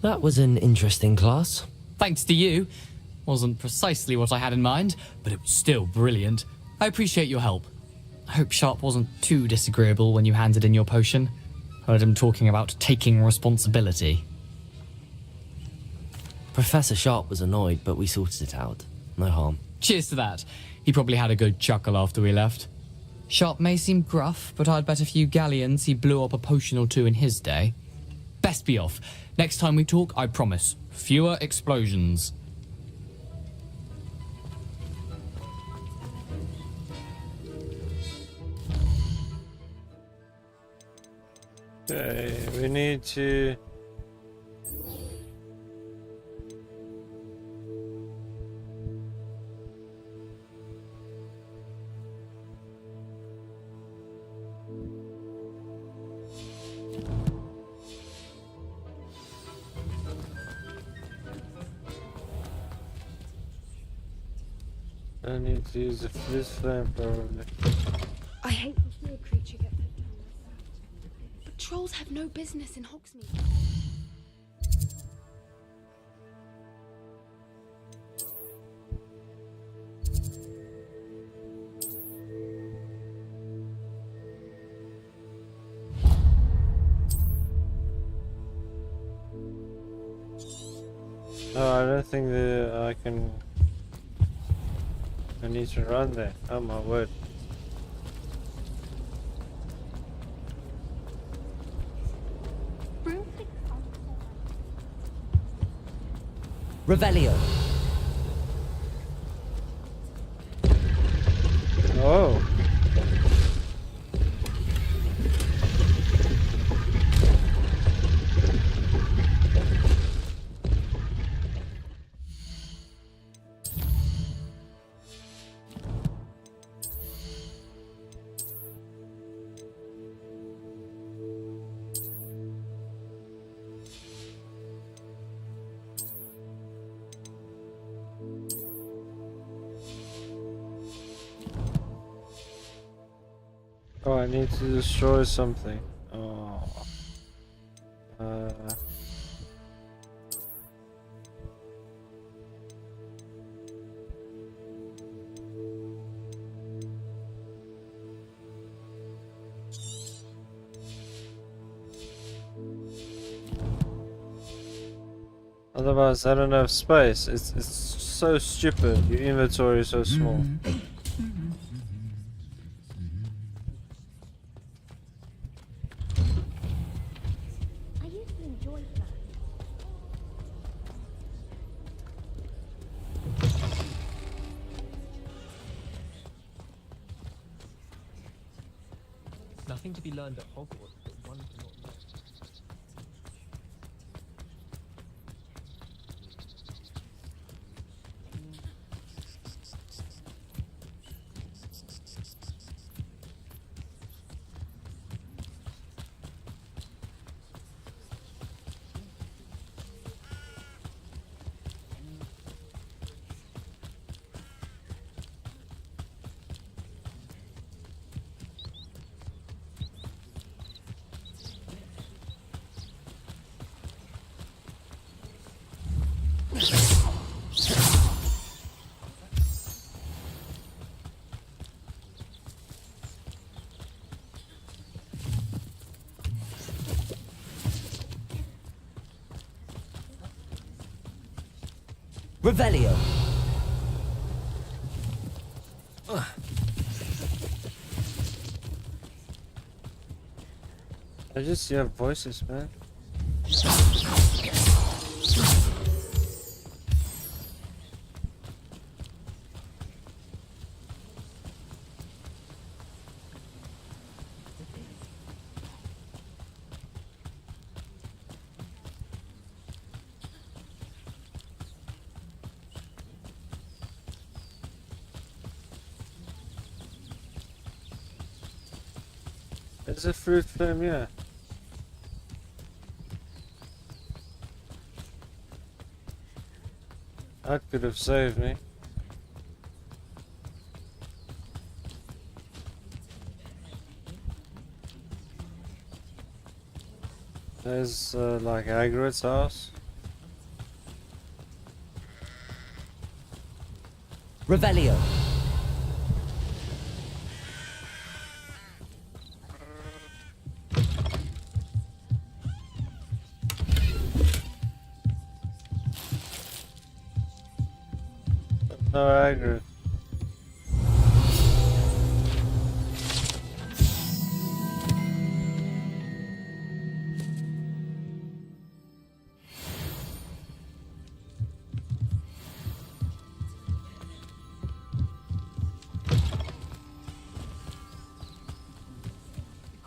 That was an interesting class. Thanks to you. Wasn't precisely what I had in mind, but it was still brilliant. I appreciate your help. I hope Sharp wasn't too disagreeable when you handed in your potion. Heard him talking about taking responsibility. Professor Sharp was annoyed, but we sorted it out. No harm. Cheers to that. He probably had a good chuckle after we left. Sharp may seem gruff, but I'd bet a few galleons he blew up a potion or two in his day. Best be off. Next time we talk, I promise. Fewer explosions. Okay, we need to... I need to use this flame probably. I hate to see a creature get put down like that. But trolls have no business in Hogsmeade. No, I don't think that I can... I need to run there. Oh my word. Revelio. Oh. Oh, I need to destroy something. Oh. Otherwise, I don't have space. It's so stupid. Your inventory is so small. Nothing to be learned at Hogwarts, but one cannot learn. Revelio. I just hear voices, man. There's a fruit flame, yeah. That could have saved me. There's like Hagrid's house. Revelio. No Hagrid.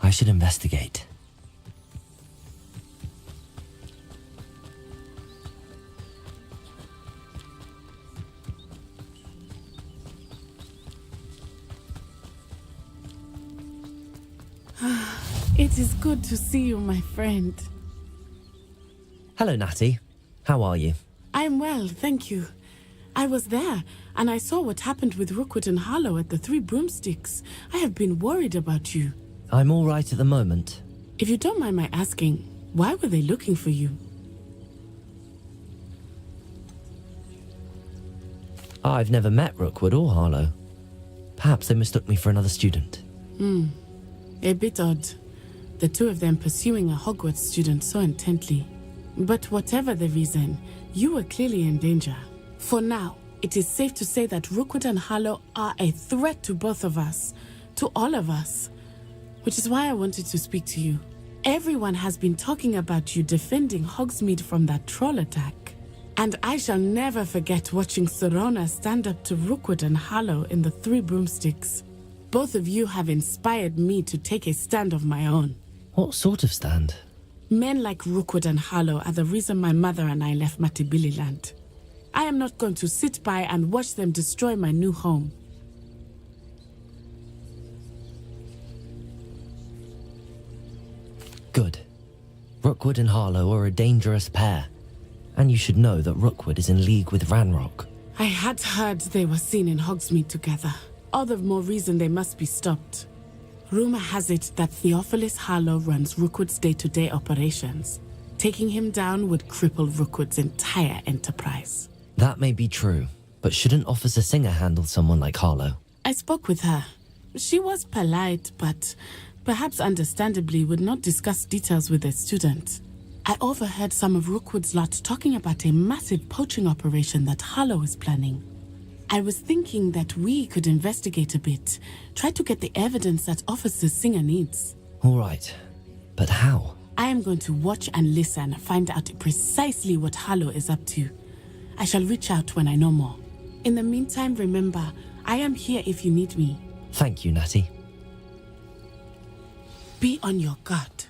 I should investigate. It is good to see you, my friend. Hello, Natty. How are you? I'm well, thank you. I was there, and I saw what happened with Rookwood and Harlow at the Three Broomsticks. I have been worried about you. I'm all right at the moment. If you don't mind my asking, why were they looking for you? I've never met Rookwood or Harlow. Perhaps they mistook me for another student. A bit odd. The two of them pursuing a Hogwarts student so intently. But whatever the reason, you were clearly in danger. For now, it is safe to say that Rookwood and Harlow are a threat to both of us, to all of us. Which is why I wanted to speak to you. Everyone has been talking about you defending Hogsmeade from that troll attack. And I shall never forget watching Serona stand up to Rookwood and Harlow in the Three Broomsticks. Both of you have inspired me to take a stand of my own. What sort of stand? Men like Rookwood and Harlow are the reason my mother and I left Matibili land. I am not going to sit by and watch them destroy my new home. Good. Rookwood and Harlow are a dangerous pair. And you should know that Rookwood is in league with Ranrock. I had heard they were seen in Hogsmeade together. All the more reason they must be stopped. Rumor has it that Theophilus Harlow runs Rookwood's day-to-day operations. Taking him down would cripple Rookwood's entire enterprise. That may be true, but shouldn't Officer Singer handle someone like Harlow? I spoke with her. She was polite, but perhaps understandably would not discuss details with a student. I overheard some of Rookwood's lot talking about a massive poaching operation that Harlow is planning. I was thinking that we could investigate a bit, try to get the evidence that Officer Singer needs. All right, but how? I am going to watch and listen, find out precisely what Harlow is up to. I shall reach out when I know more. In the meantime, remember, I am here if you need me. Thank you, Natty. Be on your guard.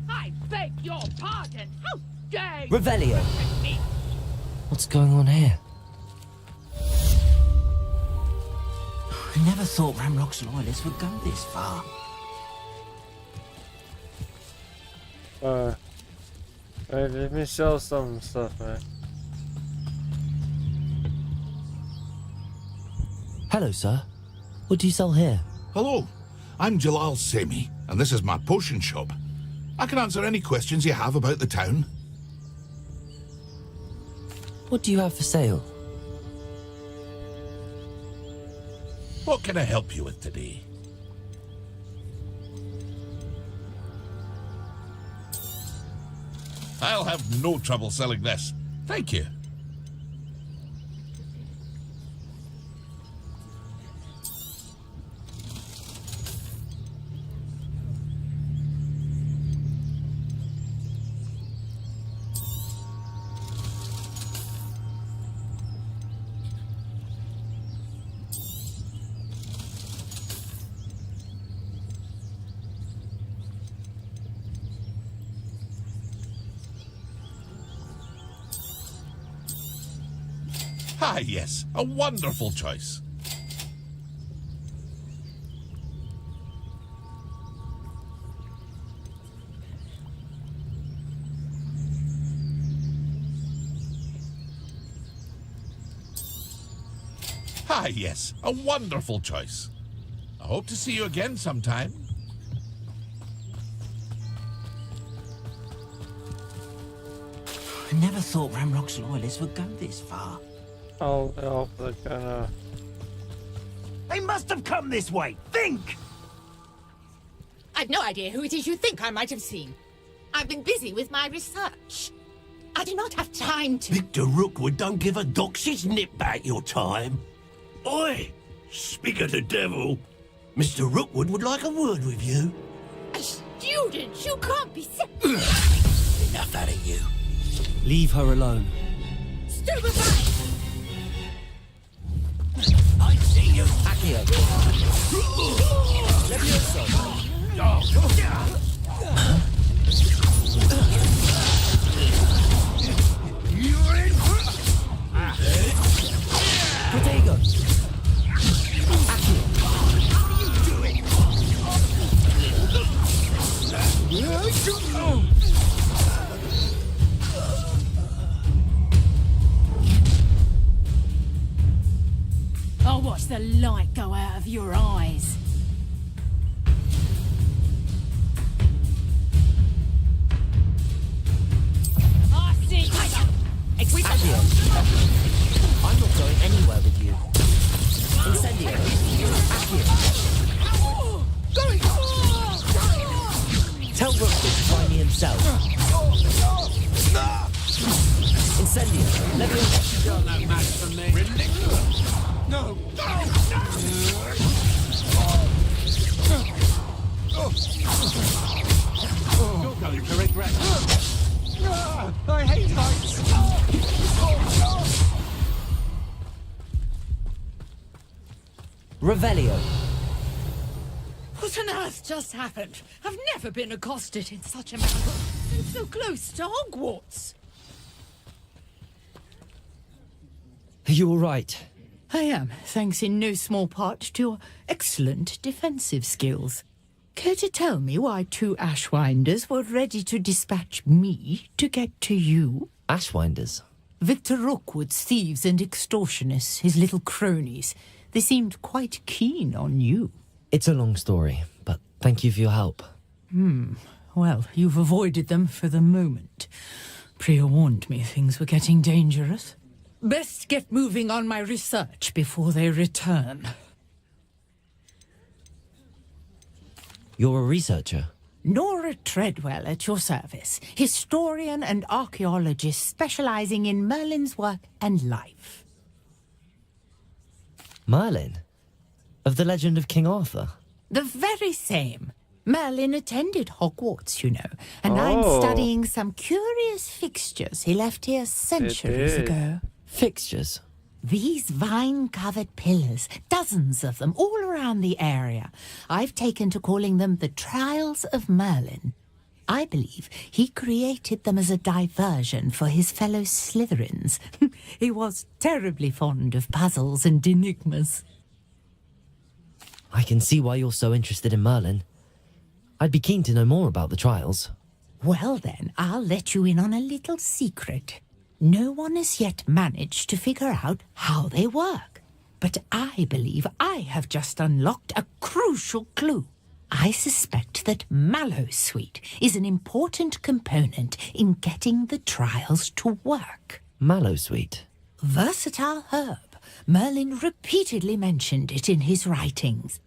I beg your pardon. How dare you? Revelio. What's going on here? I never thought Ranrock's loyalists would go this far. Let me sell some stuff, man. Hello, sir. What do you sell here? Hello, I'm Jalal Semi, and this is my potion shop. I can answer any questions you have about the town. What do you have for sale? What can I help you with today? I'll have no trouble selling this. Thank you. Ah, yes, a wonderful choice. Ah, yes, a wonderful choice. I hope to see you again sometime. I never thought Ramrock's loyalists would go this far. Oh, they're gonna... They must have come this way. Think! I've no idea who it is you think I might have seen. I've been busy with my research. I do not have time to... Victor Rookwood don't give a dox's nip back your time. Oi! Speak of the devil. Mr. Rookwood would like a word with you. A student? You can't be... Enough out of you. Leave her alone. Stupefy! I see you. Accio. You're in. Protego. Accio. I'll watch the light go out of your eyes. I see. Accio. I'm not going anywhere with you. Incendio. Accio. Tell Rookwood to find me himself. Incendio. Leviosa. Got that match for me. No. You're going to regret. I hate heights. Revelio. What on earth just happened? I've never been accosted in such a manner. And so close to Hogwarts. Are you all right? I am, thanks in no small part to your excellent defensive skills. Care to tell me why two Ashwinders were ready to dispatch me to get to you? Ashwinders? Victor Rookwood's thieves and extortionists, his little cronies. They seemed quite keen on you. It's a long story, but thank you for your help. Well, you've avoided them for the moment. Priya warned me things were getting dangerous. Best get moving on my research before they return. You're a researcher? Nora Treadwell at your service, historian and archaeologist specializing in Merlin's work and life. Merlin? Of the legend of King Arthur? The very same. Merlin attended Hogwarts, you know, and I'm studying some curious fixtures he left here centuries ago. Fixtures? These vine-covered pillars, dozens of them, all around the area. I've taken to calling them the Trials of Merlin. I believe he created them as a diversion for his fellow Slytherins. He was terribly fond of puzzles and enigmas. I can see why you're so interested in Merlin. I'd be keen to know more about the trials. Well then, I'll let you in on a little secret. No one has yet managed to figure out how they work. But I believe I have just unlocked a crucial clue. I suspect that Mallowsweet is an important component in getting the trials to work. Mallowsweet? Versatile herb. Merlin repeatedly mentioned it in his writings.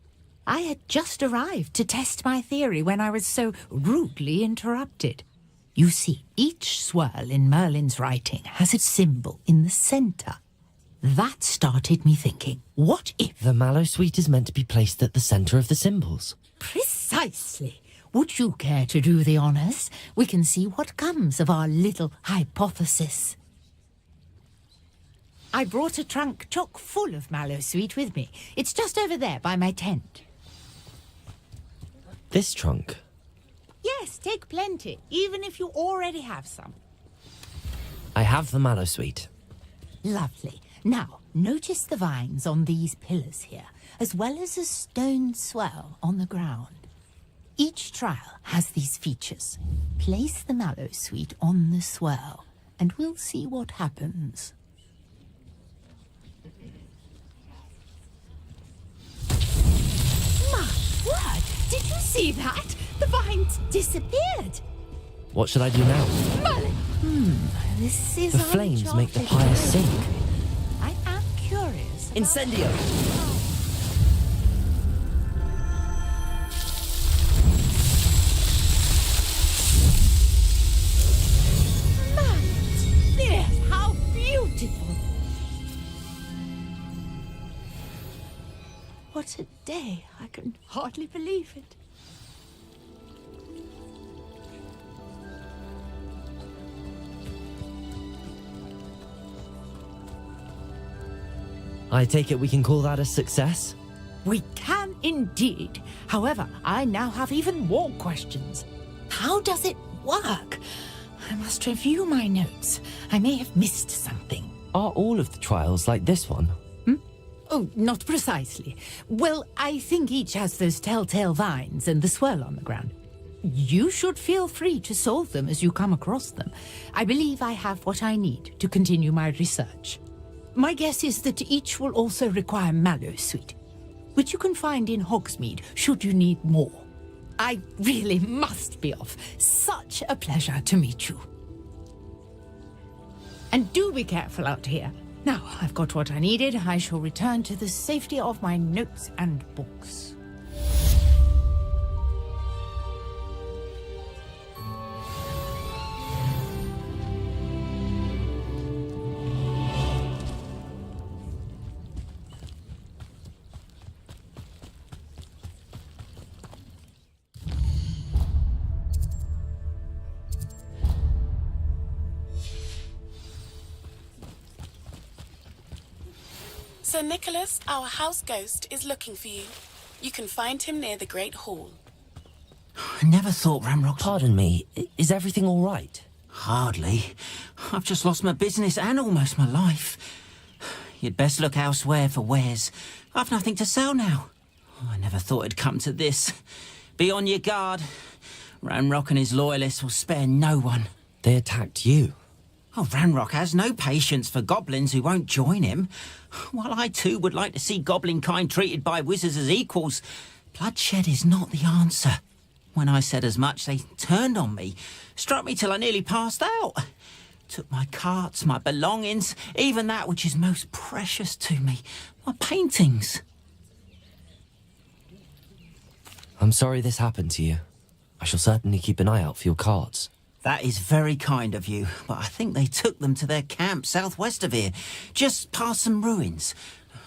I had just arrived to test my theory when I was so rudely interrupted. You see, each swirl in Merlin's writing has its symbol in the center. That started me thinking, what if... The Mallowsweet is meant to be placed at the center of the symbols. Precisely. Would you care to do the honors? We can see what comes of our little hypothesis. I brought a trunk chock full of Mallowsweet with me. It's just over there by my tent. This trunk? Yes, take plenty, even if you already have some. I have the Mallowsweet. Lovely. Now, notice the vines on these pillars here, as well as a stone swell on the ground. Each trial has these features. Place the Mallowsweet on the swell, and we'll see what happens. My word! Did you see that? The vines disappeared! What should I do now? Merlin! This is The flames make the pyre sink. I am curious. Incendio! Yes, how beautiful! What a day! I can hardly believe it. I take it we can call that a success? We can indeed. However, I now have even more questions. How does it work? I must review my notes. I may have missed something. Are all of the trials like this one? Oh, not precisely. Well, I think each has those telltale vines and the swirl on the ground. You should feel free to solve them as you come across them. I believe I have what I need to continue my research. My guess is that each will also require Mallowsweet, which you can find in Hogsmeade should you need more. I really must be off. Such a pleasure to meet you. And do be careful out here. Now, I've got what I needed. I shall return to the safety of my notes and books. Sir Nicholas, our house ghost, is looking for you. You can find him near the Great Hall. I never thought Ramrock... Pardon me, is everything all right? Hardly. I've just lost my business and almost my life. You'd best look elsewhere for wares. I've nothing to sell now. I never thought it'd come to this. Be on your guard. Ranrock and his loyalists will spare no one. They attacked you? Oh, Ranrock has no patience for goblins who won't join him. While I too would like to see goblin kind treated by wizards as equals, bloodshed is not the answer. When I said as much, they turned on me, struck me till I nearly passed out. Took my carts, my belongings, even that which is most precious to me, my paintings. I'm sorry this happened to you. I shall certainly keep an eye out for your cards. That is very kind of you, but I think they took them to their camp southwest of here, just past some ruins.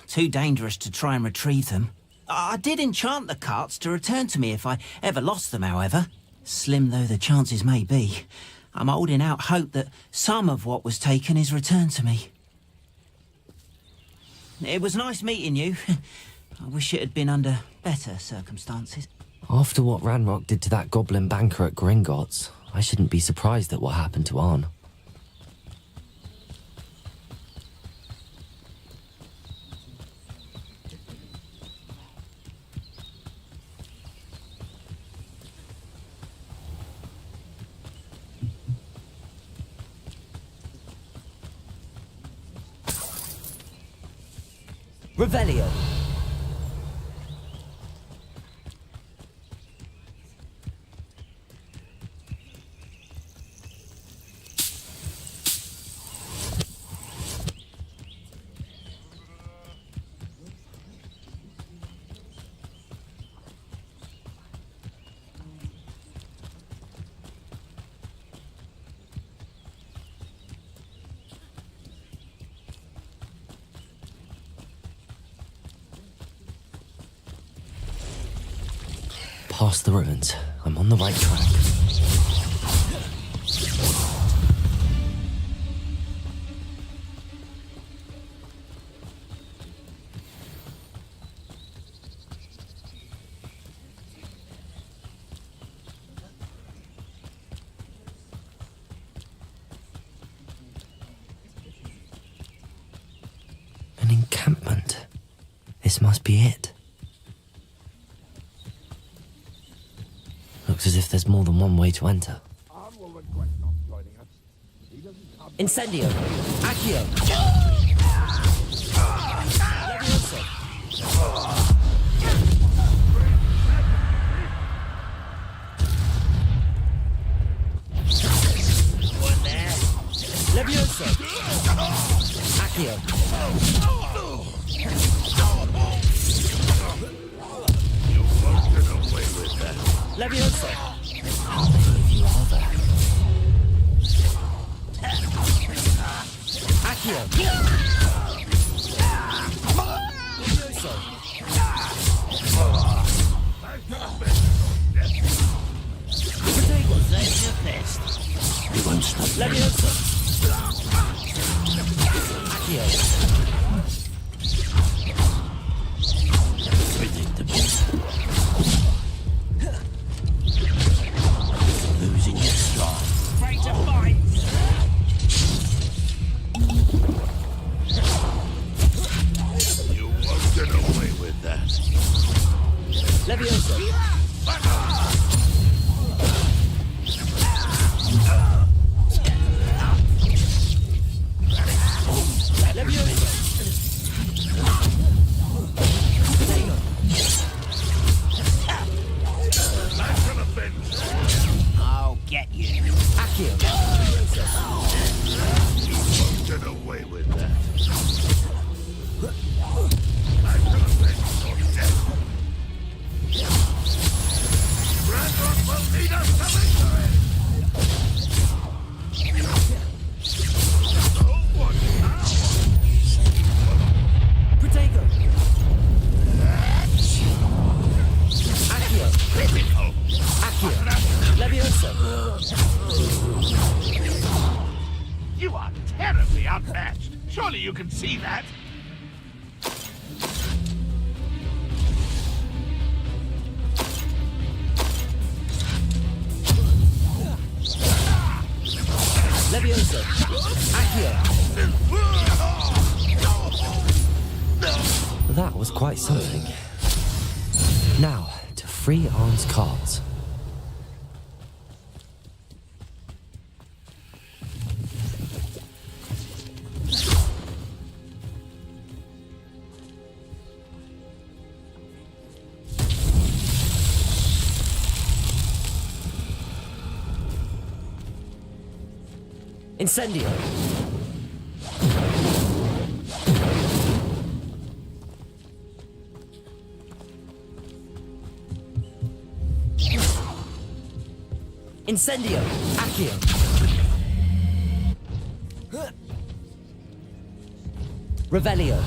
Too dangerous to try and retrieve them. I did enchant the carts to return to me if I ever lost them, however. Slim though the chances may be, I'm holding out hope that some of what was taken is returned to me. It was nice meeting you. I wish it had been under better circumstances. After what Ranrock did to that goblin banker at Gringotts, I shouldn't be surprised at what happened to Arn. Revelio! past the ruins. I'm on the right track. An encampment. This must be it. Looks as if there's more than one way to enter. Incendio! Accio! Levioso! Accio! You won't get away with that. Levioso! How many of you are there? Accio! Levioso! Potato, save your best. We won't stop. Levioso! Accio! Losing your stride. Afraid to fight. You won't get away with that. Levioso! I'll get you. Accio! You won't get away with that. Brandon will lead us to victory! So what now? Protego! Accio! Critical! Accio! Levioso! You are terribly outmatched. Surely you can see that. Levioso! Accio! That was quite something. Now, to free Arn's cards. Incendio! Incendio! Accio! Revelio!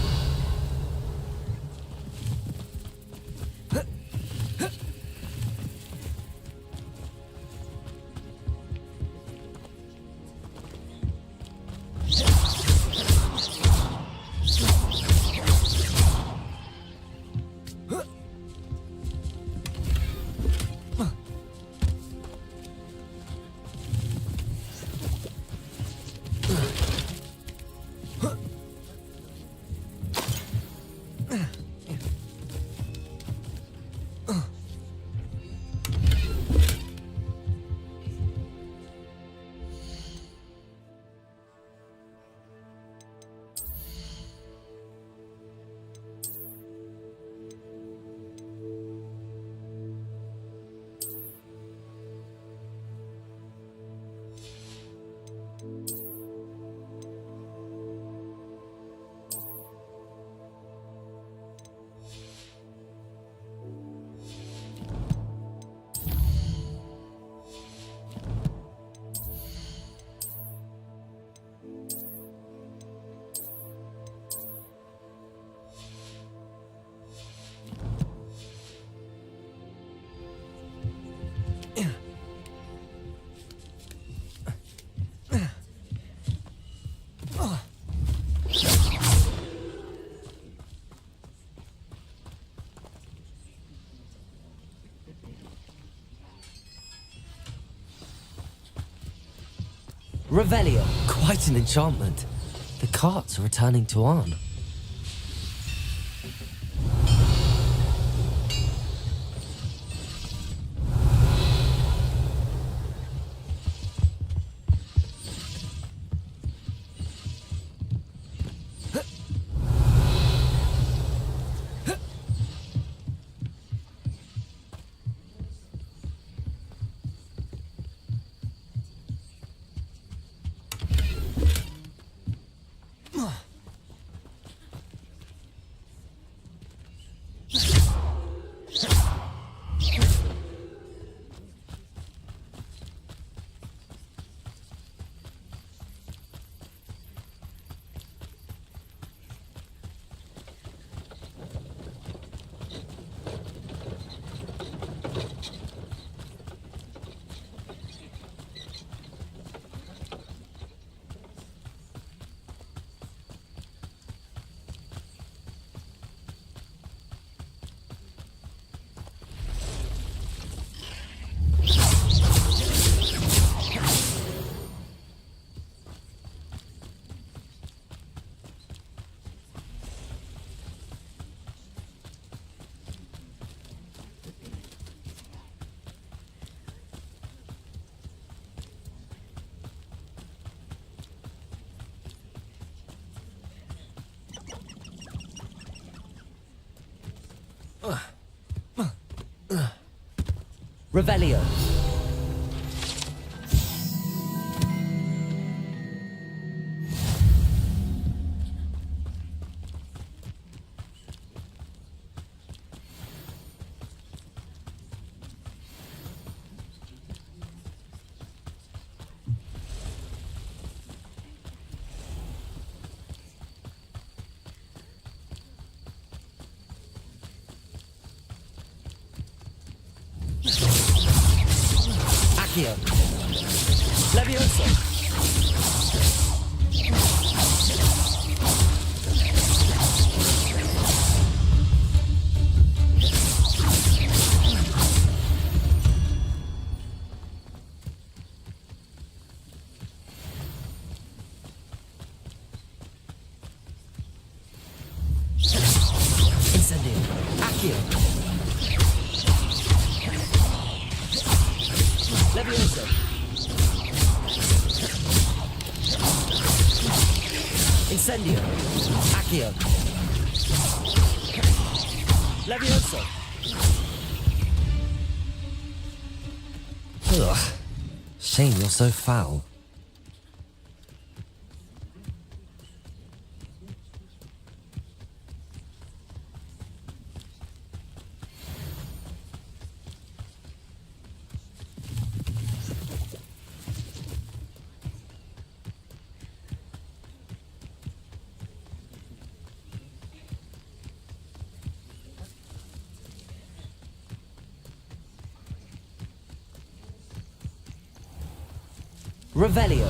Revelio. Quite an enchantment. The carts are returning to Arn. Revelio. Accio. Levioso. Incendio. Accio. Levioso. Incendio. Accio. Levioso. Ugh. Shame you're so foul. Revelio.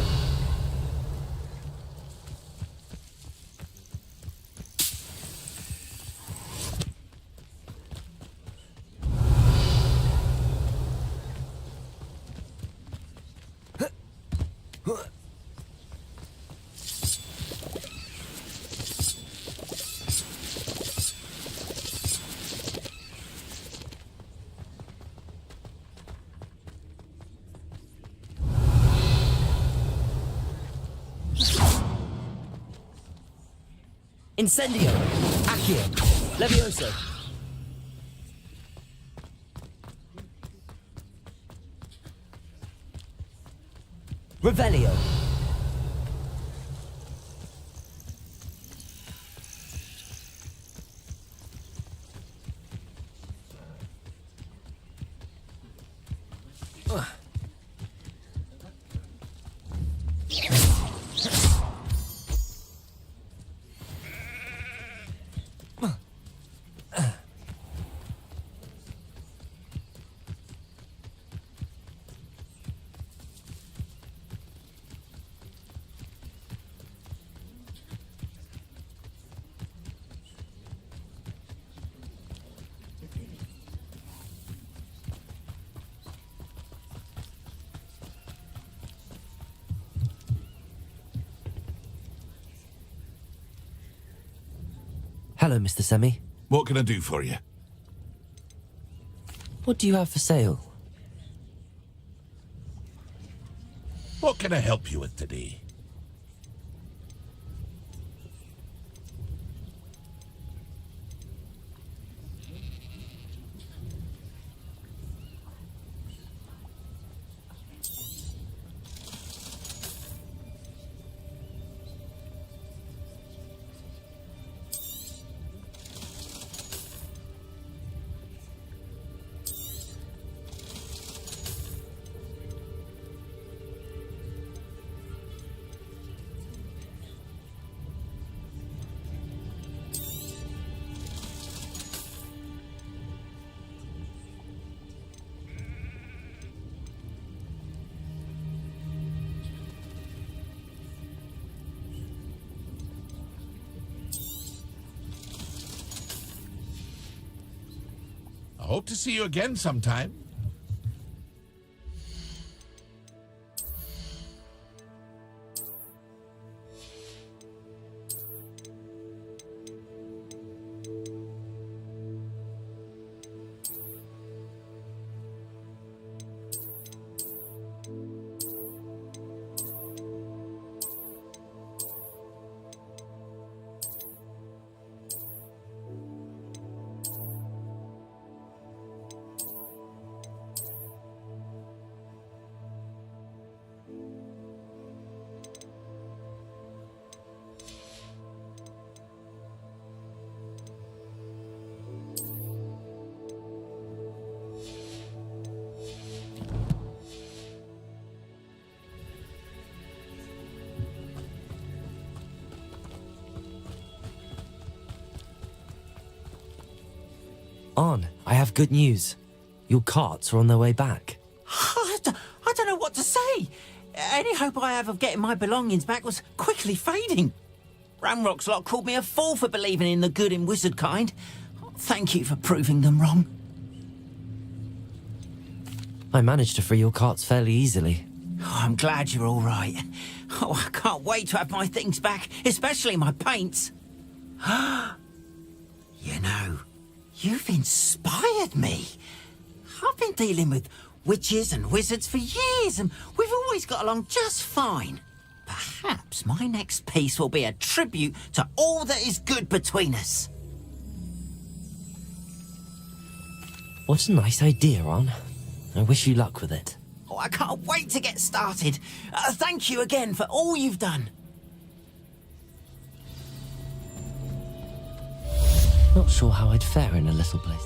Incendio. Accio. Levioso. Revelio. Hello, Mr. Semi. What can I do for you? What do you have for sale? What can I help you with today? I hope to see you again sometime. Arn, I have good news. Your carts are on their way back. I don't know what to say. Any hope I have of getting my belongings back was quickly fading. Ramrock's lot called me a fool for believing in the good in wizard kind. Thank you for proving them wrong. I managed to free your carts fairly easily. Oh, I'm glad you're all right. Oh, I can't wait to have my things back, especially my paints. You know, you've inspired me. I've been dealing with witches and wizards for years, and we've always got along just fine. Perhaps my next piece will be a tribute to all that is good between us. What a nice idea, Arn. I wish you luck with it. Oh, I can't wait to get started. Thank you again for all you've done. Not sure how I'd fare in a little place.